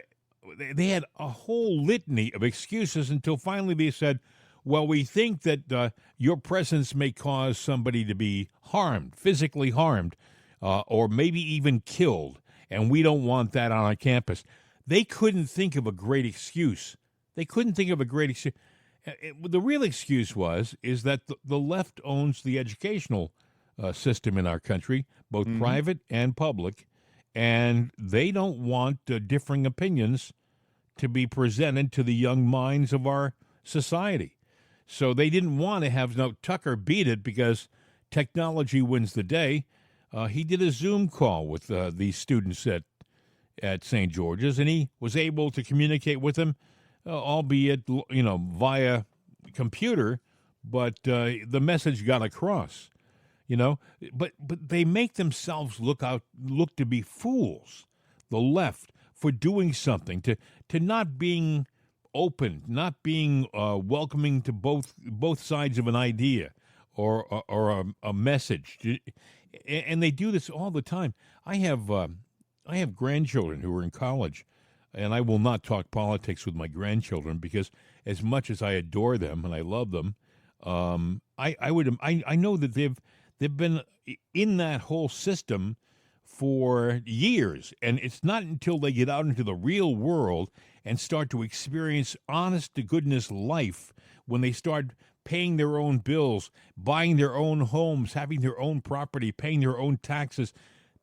Speaker 1: they had a whole litany of excuses until finally they said, well, we think that your presence may cause somebody to be harmed, physically harmed, or maybe even killed, and we don't want that on our campus. They couldn't think of a great excuse. The real excuse is that the left owns the educational system in our country, both private and public, and they don't want differing opinions to be presented to the young minds of our society. So they didn't want to have Tucker beat it because technology wins the day. He did a Zoom call with these students at St. George's, and he was able to communicate with them, albeit via computer, but the message got across. But they make themselves look to be fools, the left, for doing something, to not being open, not being welcoming to both sides of an idea or a message, and they do this all the time. I have grandchildren who are in college, and I will not talk politics with my grandchildren because, as much as I adore them and I love them, I know that they've been in that whole system for years, and it's not until they get out into the real world and start to experience honest-to-goodness life when they start paying their own bills, buying their own homes, having their own property, paying their own taxes.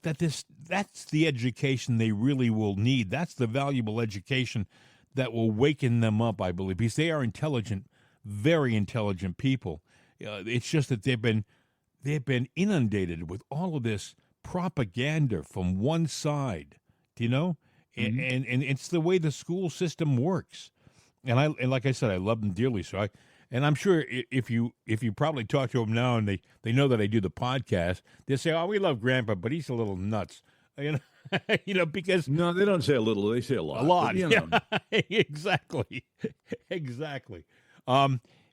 Speaker 1: that's the education they really will need. That's the valuable education that will waken them up, I believe, because they are intelligent, very intelligent people. It's just that they've been inundated with all of this propaganda from one side, do you know? And it's the way the school system works. And like I said, I love them dearly. So I'm sure if you probably talk to them now and they know that I do the podcast, they say, "Oh, we love Grandpa, but he's a little nuts," because
Speaker 2: No, they don't say a little; they say a lot.
Speaker 1: a lot,
Speaker 2: But, you know,
Speaker 1: exactly.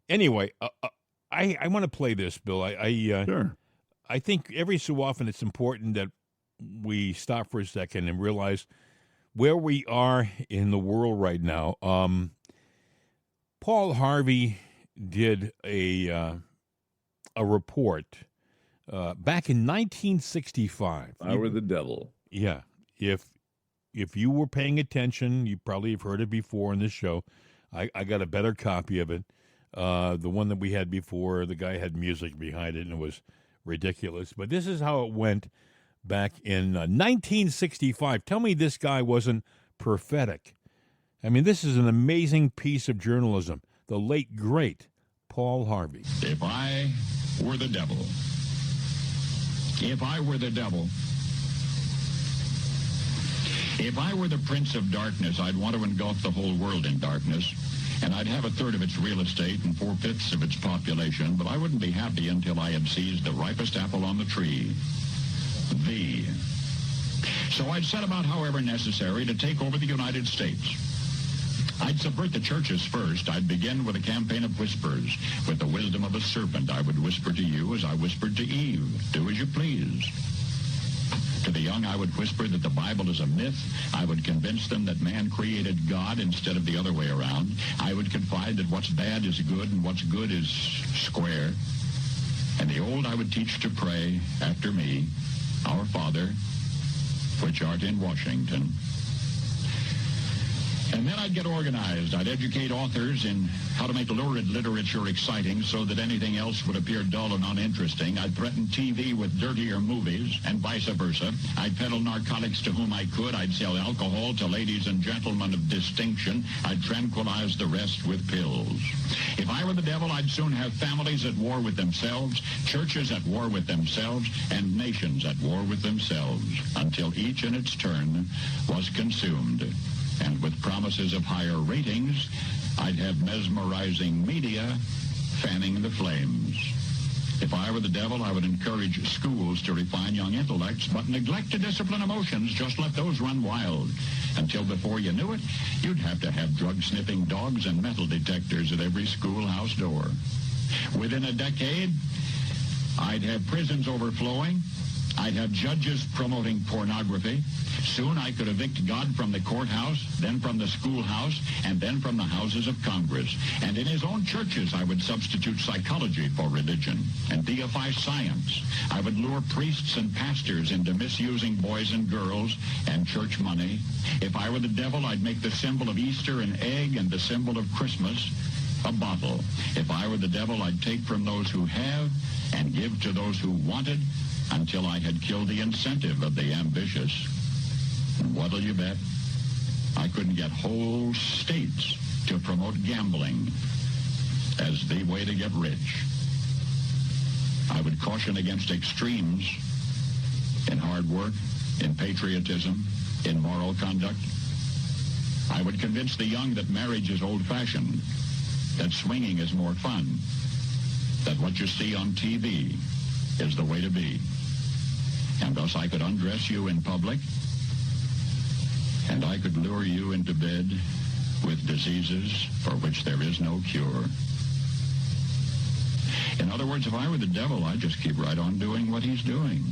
Speaker 1: Anyway, I want to play this, Bill.
Speaker 2: sure.
Speaker 1: I think every so often it's important that we stop for a second and realize where we are in the world right now. Paul Harvey did a report back in 1965.
Speaker 2: I were the devil.
Speaker 1: Yeah, if you were paying attention, you probably have heard it before in this show. I got a better copy of it. The one that we had before, the guy had music behind it, and it was ridiculous. But this is how it went back in 1965. Tell me this guy wasn't prophetic. I mean, this is an amazing piece of journalism. The late, great Paul Harvey.
Speaker 5: If I were the devil, if I were the devil, if I were the prince of darkness, I'd want to engulf the whole world in darkness, and I'd have a third of its real estate and 4/5 of its population, but I wouldn't be happy until I had seized the ripest apple on the tree, thee. So I'd set about, however necessary, to take over the United States. I'd subvert the churches first. I'd begin with a campaign of whispers. With the wisdom of a serpent, I would whisper to you as I whispered to Eve, do as you please. To the young, I would whisper that the Bible is a myth. I would convince them that man created God instead of the other way around. I would confide that what's bad is good and what's good is square. And the old I would teach to pray after me, Our Father, which art in Washington. And then I'd get organized. I'd educate authors in how to make lurid literature exciting so that anything else would appear dull and uninteresting. I'd threaten TV with dirtier movies and vice versa. I'd peddle narcotics to whom I could. I'd sell alcohol to ladies and gentlemen of distinction. I'd tranquilize the rest with pills. If I were the devil, I'd soon have families at war with themselves, churches at war with themselves, and nations at war with themselves, until each in its turn was consumed. And with promises of higher ratings, I'd have mesmerizing media fanning the flames. If I were the devil, I would encourage schools to refine young intellects, but neglect to discipline emotions. Just let those run wild. Until before you knew it, you'd have to have drug-sniffing dogs and metal detectors at every schoolhouse door. Within a decade, I'd have prisons overflowing. I'd have judges promoting pornography. Soon I could evict God from the courthouse, then from the schoolhouse, and then from the houses of Congress. And in his own churches, I would substitute psychology for religion and deify science. I would lure priests and pastors into misusing boys and girls and church money. If I were the devil, I'd make the symbol of Easter an egg and the symbol of Christmas a bottle. If I were the devil, I'd take from those who have and give to those who wanted, until I had killed the incentive of the ambitious. And what'll you bet? I couldn't get whole states to promote gambling as the way to get rich. I would caution against extremes in hard work, in patriotism, in moral conduct. I would convince the young that marriage is old-fashioned, that swinging is more fun, that what you see on TV is the way to be. And thus I could undress you in public, and I could lure you into bed with diseases for which there is no cure. In other words, if I were the devil, I'd just keep right on doing what he's doing.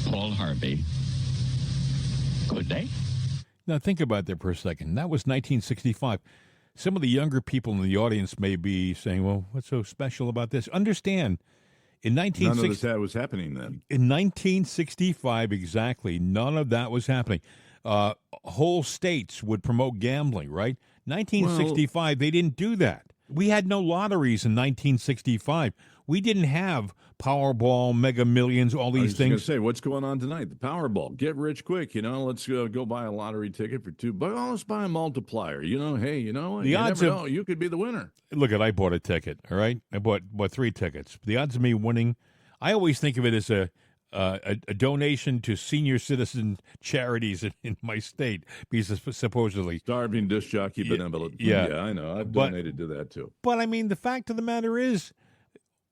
Speaker 5: Paul Harvey. Good day.
Speaker 1: Now think about that for a second. That was 1965. Some of the younger people in the audience may be saying, well, what's so special about this? Understand, in
Speaker 2: None of
Speaker 1: 1960,
Speaker 2: that was happening then.
Speaker 1: in 1965, exactly, none of that was happening. Whole states would promote gambling, right? 1965, they didn't do that. We had no lotteries in 1965. We didn't have Powerball, Mega Millions, all
Speaker 2: I was
Speaker 1: these
Speaker 2: just going to
Speaker 1: things.
Speaker 2: say, what's going on tonight? The Powerball. Get rich quick. Let's go buy a lottery ticket for $2. Oh, let's buy a multiplier. Hey, you know what?
Speaker 1: The
Speaker 2: You
Speaker 1: odds
Speaker 2: never
Speaker 1: of-
Speaker 2: know. You could be the winner.
Speaker 1: Look, I bought a ticket. All right, I bought 3 tickets. The odds of me winning, I always think of it as a donation to senior citizen charities in my state, because supposedly.
Speaker 2: Starving disc jockey benevolent.
Speaker 1: yeah.
Speaker 2: I know. I've
Speaker 1: But-
Speaker 2: donated to that too.
Speaker 1: But I mean, the fact of the matter is,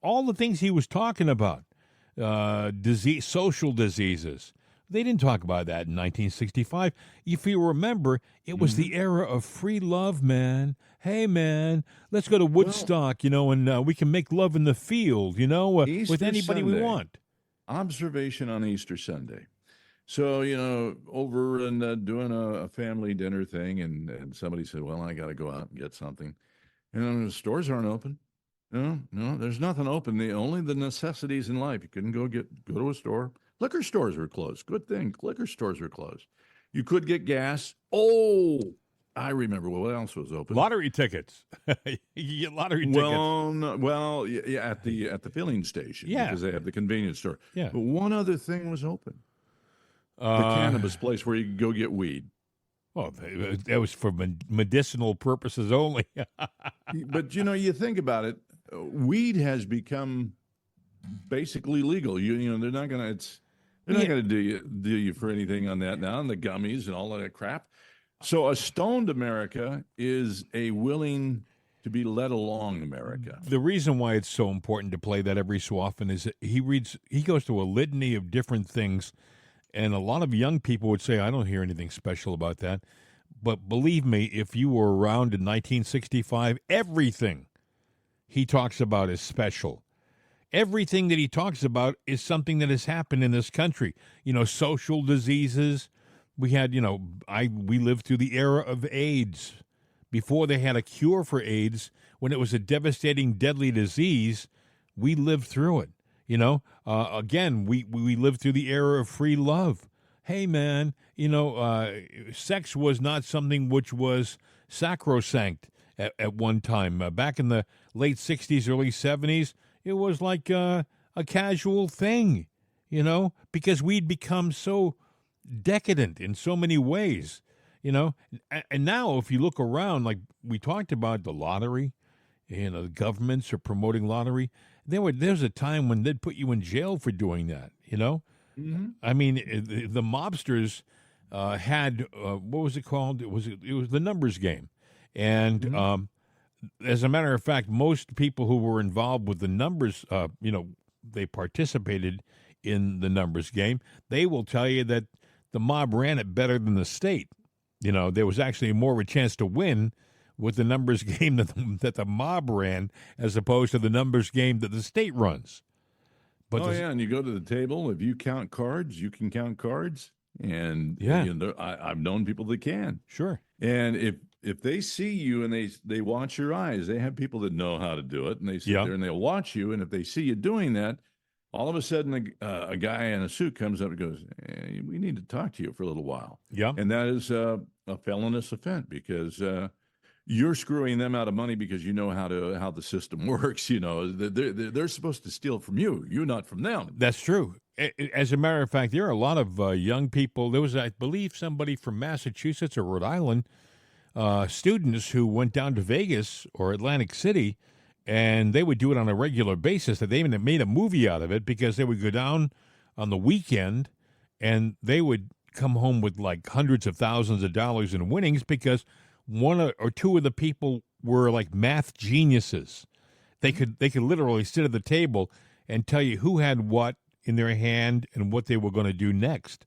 Speaker 1: all the things he was talking about, social diseases, they didn't talk about that in 1965. If you remember, it was the era of free love, man. Hey, man, let's go to Woodstock, and we can make love in the field, with
Speaker 2: Easter
Speaker 1: anybody we
Speaker 2: Sunday.
Speaker 1: want.
Speaker 2: Observation on Easter Sunday. So, over and doing a family dinner thing, and somebody said, well, I got to go out and get something. And the stores aren't open. No, there's nothing open. Only the necessities in life. You couldn't go to a store. Liquor stores were closed. Good thing. Liquor stores were closed. You could get gas. Oh, I remember what else was open.
Speaker 1: Lottery tickets. You get lottery tickets.
Speaker 2: Yeah, at the filling station.
Speaker 1: Yeah.
Speaker 2: Because they have the convenience store.
Speaker 1: Yeah.
Speaker 2: But one other thing was open. The cannabis place where you could go get weed.
Speaker 1: Oh, that was for medicinal purposes only.
Speaker 2: But you think about it, weed has become basically legal. They're not going to do you for anything on that now, and the gummies and all of that crap. So a stoned America is a willing to be led along America.
Speaker 1: The reason why it's so important to play that every so often is that he goes through a litany of different things, and a lot of young people would say, I don't hear anything special about that. But believe me, if you were around in 1965, everything he talks about is special. Everything that he talks about is something that has happened in this country. Social diseases. We had, we lived through the era of AIDS. Before they had a cure for AIDS, when it was a devastating, deadly disease, we lived through it. Again, we lived through the era of free love. Hey, man, sex was not something which was sacrosanct at one time. Back in the late 60s, early 70s, it was like a casual thing, because we'd become so decadent in so many ways, And now if you look around, like we talked about the lottery, the governments are promoting lottery. There's a time when they'd put you in jail for doing that,
Speaker 2: Mm-hmm.
Speaker 1: I mean, the mobsters had what was it called? It was the numbers game, and as a matter of fact, most people who were involved with the numbers, they participated in the numbers game. They will tell you that the mob ran it better than the state. There was actually more of a chance to win with the numbers game that the mob ran as opposed to the numbers game that the state runs. But
Speaker 2: and you go to the table. If you count cards, you can count cards. And I've known people that can.
Speaker 1: Sure.
Speaker 2: And if they see you and they watch your eyes, they have people that know how to do it, and they sit there and they'll watch you. And if they see you doing that, all of a sudden a guy in a suit comes up and goes, hey, "We need to talk to you for a little while."
Speaker 1: Yeah.
Speaker 2: And that is a felonious offense because you're screwing them out of money because you know how the system works. They're supposed to steal from you not from them.
Speaker 1: That's true. As a matter of fact, there are a lot of young people. There was, I believe, somebody from Massachusetts or Rhode Island, students who went down to Vegas or Atlantic City, and they would do it on a regular basis. That they even made a movie out of it because they would go down on the weekend and they would come home with like hundreds of thousands of dollars in winnings because one or two of the people were like math geniuses. They could literally sit at the table and tell you who had what in their hand and what they were going to do next.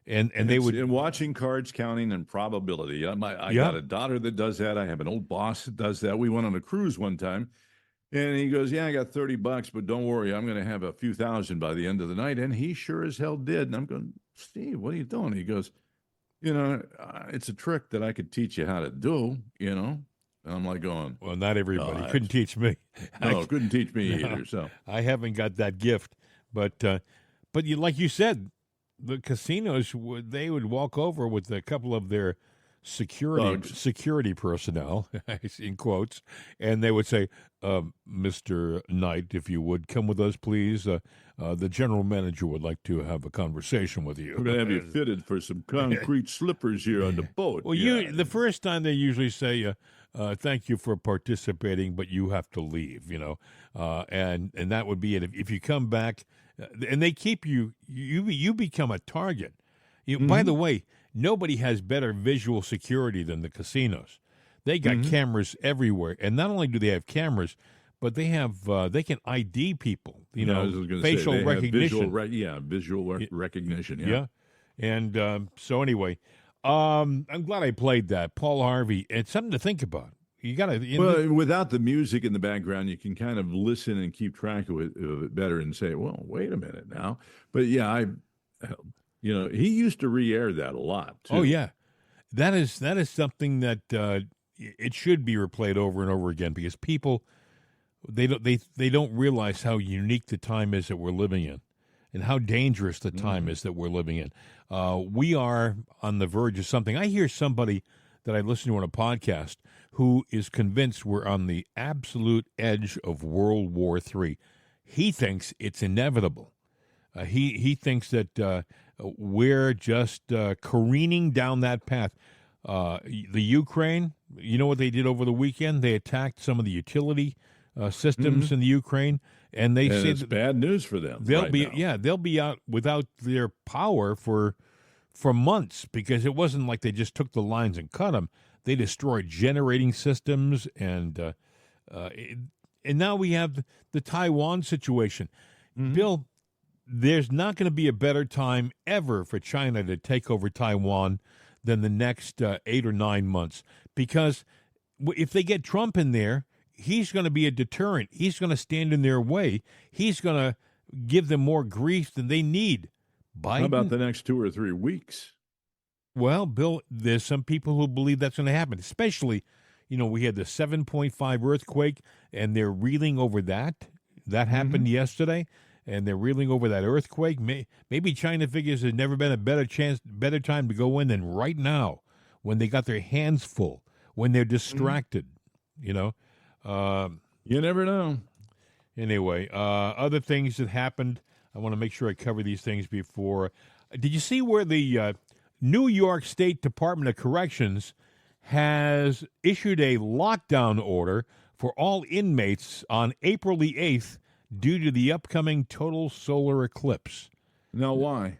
Speaker 1: And they would
Speaker 2: in watching cards, counting, and probability. I got a daughter that does that. I have an old boss that does that. We went on a cruise one time, and he goes, "Yeah, I got $30, but don't worry, I'm going to have a few thousand by the end of the night." And he sure as hell did. And I'm going, "Steve, what are you doing?" He goes, "It's a trick that I could teach you how to do." And I'm like going,
Speaker 1: well, not everybody couldn't teach me.
Speaker 2: No, couldn't teach me either. So
Speaker 1: I haven't got that gift, but like you said, the casinos they would walk over with a couple of their security personnel, in quotes, and they would say, "Mr. Knight, if you would come with us, please. The general manager would like to have a conversation with you.
Speaker 2: We're going to have you fitted for some concrete slippers here on the boat."
Speaker 1: Well, the first time they usually say, "Thank you for participating, but you have to leave." And that would be it. If you come back, and they keep you become a target. By the way, nobody has better visual security than the casinos. They got cameras everywhere, and not only do they have cameras, but they have they can ID people. Facial recognition.
Speaker 2: Visual recognition.
Speaker 1: Yeah. And so anyway, I'm glad I played that. Paul Harvey. It's something to think about. You got to.
Speaker 2: Without the music in the background, you can kind of listen and keep track of it better and say, "Well, wait a minute now." But yeah, he used to re-air that a lot too.
Speaker 1: Oh yeah, that is something that it should be replayed over and over again, because people they don't realize how unique the time is that we're living in, and how dangerous the time is that we're living in. We are on the verge of something. I hear somebody that I listen to on a podcast who is convinced we're on the absolute edge of World War III. He thinks it's inevitable. He thinks that we're just careening down that path. The Ukraine, you know what they did over the weekend? They attacked some of the utility systems in the Ukraine, and they say
Speaker 2: it's bad news for them.
Speaker 1: They'll be out without their power for months, because it wasn't like they just took the lines and cut them. They destroyed generating systems, and now we have the Taiwan situation. Bill, there's not going to be a better time ever for China to take over Taiwan than the next 8 or 9 months, because if they get Trump in there, he's going to be a deterrent. He's going to stand in their way. He's going to give them more grief than they need. Biden,
Speaker 2: how about the next 2 or 3 weeks?
Speaker 1: Well, Bill, there's some people who believe that's going to happen, especially, we had the 7.5 earthquake, and they're reeling over that. That happened yesterday, and they're reeling over that earthquake. Maybe China figures there's never been a better time to go in than right now, when they got their hands full, when they're distracted, You
Speaker 2: never know.
Speaker 1: Anyway, other things that happened, I want to make sure I cover these things before. Did you see where the New York State Department of Corrections has issued a lockdown order for all inmates on April the 8th due to the upcoming total solar eclipse?
Speaker 2: Now, why?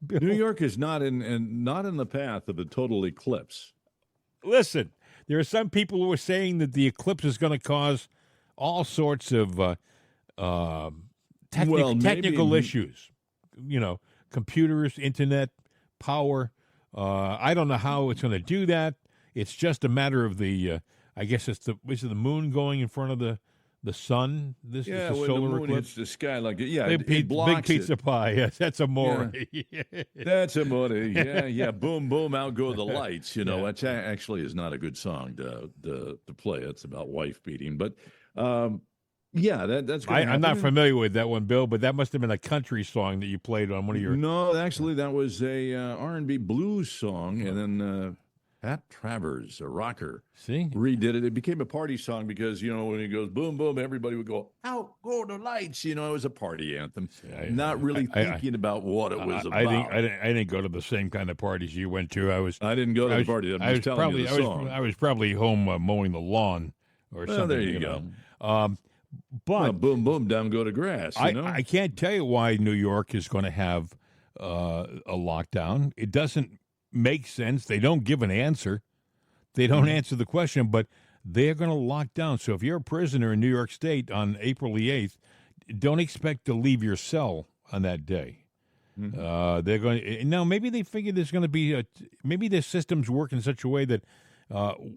Speaker 2: New York is not in the path of a total eclipse.
Speaker 1: Listen, there are some people who are saying that the eclipse is going to cause all sorts of technical issues. Computers, internet, power. I don't know how it's going to do that. It's just a matter of the. I guess is the moon going in front of the sun? This is the solar
Speaker 2: the moon
Speaker 1: eclipse.
Speaker 2: hits the sky like it
Speaker 1: Big
Speaker 2: blocks
Speaker 1: pizza pie. Yes, that's amore.
Speaker 2: Yeah. That's amore. Yeah. Boom, boom. Out go the lights. That actually is not a good song to play. It's about wife beating, but. That's.
Speaker 1: I'm not familiar with that one, Bill, but that must have been a country song that you played on one of your.
Speaker 2: No, actually, that was a R&B blues song, and then Pat Travers, a rocker, redid it. It became a party song because when he goes boom boom, everybody would go out go the lights. It was a party anthem. Not really thinking about what it was about.
Speaker 1: I didn't go to the same kind of parties you went to.
Speaker 2: I didn't go to the party. I'm just telling you the song.
Speaker 1: I was probably home mowing the lawn or something.
Speaker 2: There you go.
Speaker 1: But
Speaker 2: boom, boom, down go to grass.
Speaker 1: I can't tell you why New York is going to have a lockdown. It doesn't make sense. They don't give an answer. They don't answer the question, but they're going to lock down. So if you're a prisoner in New York State on April the 8th, don't expect to leave your cell on that day. They're going now. Maybe they figure there's going to be maybe their systems work in such a way that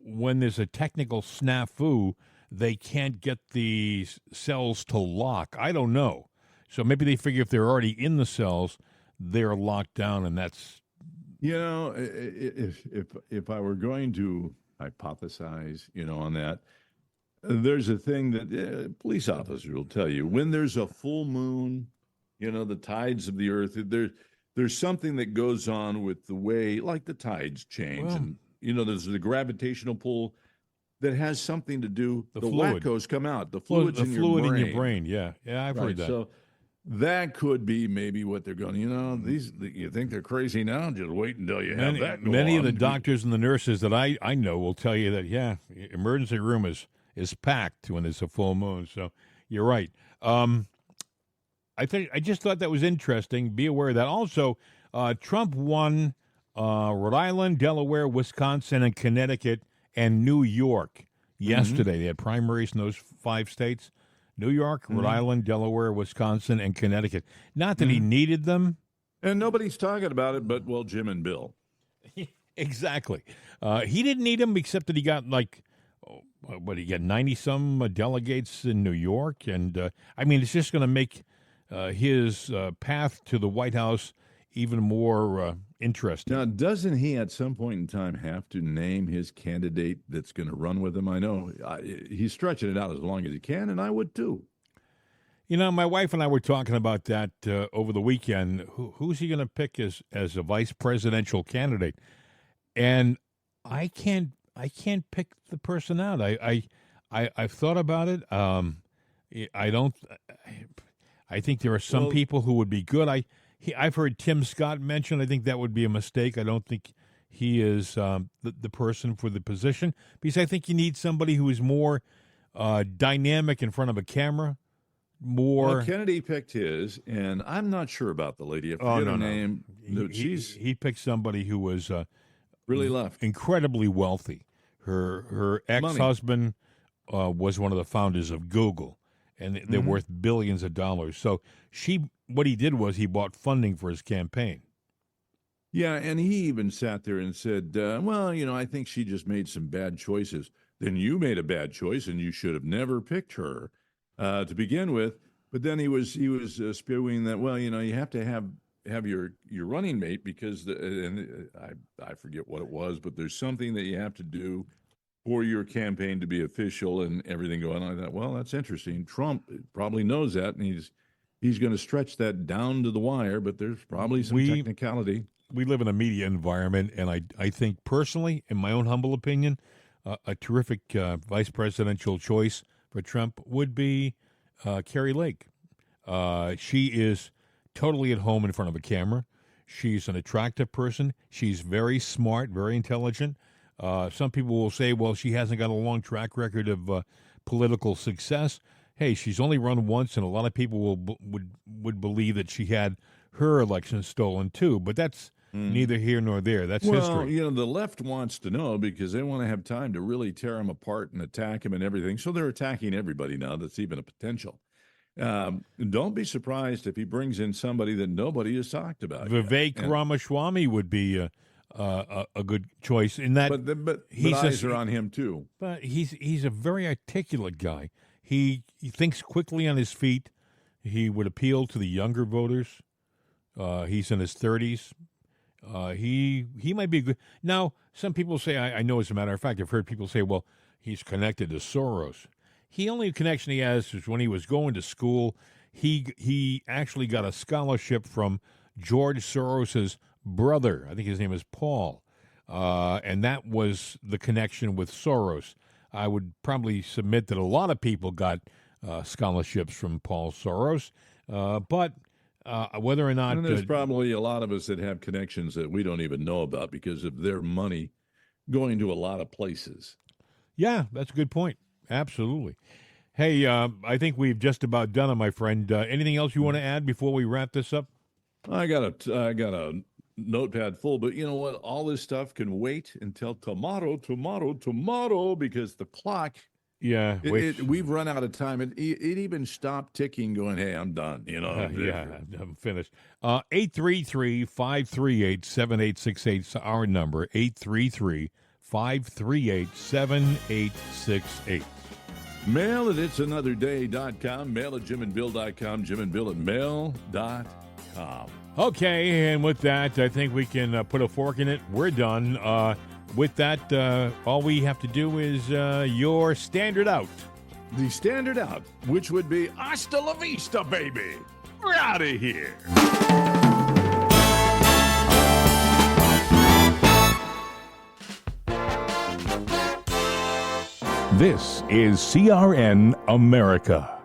Speaker 1: when there's a technical snafu, they can't get the cells to lock. I don't know. So maybe they figure if they're already in the cells, they're locked down, and that's.
Speaker 2: If I were going to hypothesize, on that, there's a thing that police officers will tell you when there's a full moon. The tides of the earth. there's something that goes on with the way, like the tides change,
Speaker 1: Well,
Speaker 2: and there's the gravitational pull that has something to do.
Speaker 1: The
Speaker 2: The
Speaker 1: fluid.
Speaker 2: wackos come out, the
Speaker 1: well,
Speaker 2: fluids
Speaker 1: the
Speaker 2: in
Speaker 1: fluid
Speaker 2: your brain.
Speaker 1: in your brain. Yeah, I've
Speaker 2: Right.
Speaker 1: heard that.
Speaker 2: So that could be maybe what they're going. You think they're crazy now? Just wait until you have that.
Speaker 1: Many of the doctors and the nurses that I know will tell you that emergency room is packed when there's a full moon. So you're right. I just thought that was interesting. Be aware of that. Also, Trump won Rhode Island, Delaware, Wisconsin, and Connecticut, and New York yesterday. They had primaries in those 5 states: New York, Rhode Island, Delaware, Wisconsin, and Connecticut. Not that he needed them.
Speaker 2: And nobody's talking about it, but Jim and Bill.
Speaker 1: Exactly. He didn't need them, except that he got he got 90-some delegates in New York. And, it's just going to make his path to the White House even more interesting.
Speaker 2: Now, doesn't he at some point in time have to name his candidate that's going to run with him? I know he's stretching it out as long as he can, and I would too.
Speaker 1: My wife and I were talking about that over the weekend. Who's he going to pick as a vice presidential candidate? And I can't pick the person out. I've thought about it. I think there are some people who would be good. I've heard Tim Scott mentioned. I think that would be a mistake. I don't think he is the person for the position, because I think you need somebody who is more dynamic in front of a camera.
Speaker 2: Well, Kennedy picked his, and I'm not sure about the lady. I forget her name.
Speaker 1: He picked somebody who was
Speaker 2: really left,
Speaker 1: incredibly wealthy. Her ex-husband was one of the founders of Google, and they're worth billions of dollars. So what he did was he bought funding for his campaign.
Speaker 2: Yeah, and he even sat there and said, I think she just made some bad choices. Then you made a bad choice, and you should have never picked her to begin with. But then he was spewing that, you have to have your running mate, because I forget what it was, but there's something that you have to do for your campaign to be official and everything going on. I thought, well, that's interesting. Trump probably knows that, and he's going to stretch that down to the wire, but there's probably some technicality.
Speaker 1: We live in a media environment, and I think personally, in my own humble opinion, a terrific vice presidential choice for Trump would be Carrie Lake. She is totally at home in front of a camera. She's an attractive person. She's very smart, very intelligent. Some people will say, well, she hasn't got a long track record of political success. Hey, she's only run once, and a lot of people would believe that she had her election stolen too. But that's neither here nor there. That's history.
Speaker 2: The left wants to know, because they want to have time to really tear him apart and attack him and everything. So they're attacking everybody now that's even a potential. Don't be surprised if he brings in somebody that nobody has talked about.
Speaker 1: Vivek Ramaswamy would be a good choice in that.
Speaker 2: But eyes are on him too.
Speaker 1: But he's a very articulate guy. He thinks quickly on his feet. He would appeal to the younger voters. He's in his 30s. He might be good. Now, some people say, I know as a matter of fact, I've heard people say, well, he's connected to Soros. The only connection he has is when he was going to school, he actually got a scholarship from George Soros's brother. I think his name is Paul. And that was the connection with Soros. I would probably submit that a lot of people got scholarships from Paul Soros, but whether or not...
Speaker 2: And there's probably a lot of us that have connections that we don't even know about because of their money going to a lot of places.
Speaker 1: Yeah, that's a good point. Absolutely. Hey, I think we've just about done it, my friend. Anything else you want to add before we wrap this up?
Speaker 2: I got a notepad full, but you know what? All this stuff can wait until tomorrow, because the clock...
Speaker 1: Yeah,
Speaker 2: we've run out of time. It even stopped ticking, going, hey, I'm done.
Speaker 1: I'm finished. 833-538-7868 is our number, 833-538-7868.
Speaker 2: Mail at itsanotherday.com, mail at jimandbill.com, jimandbill@mail.com.
Speaker 1: Okay, and with that, I think we can put a fork in it. We're done. With that, all we have to do is your standard out.
Speaker 2: The standard out, which would be hasta la vista, baby. We're out of here.
Speaker 6: This is CRN America.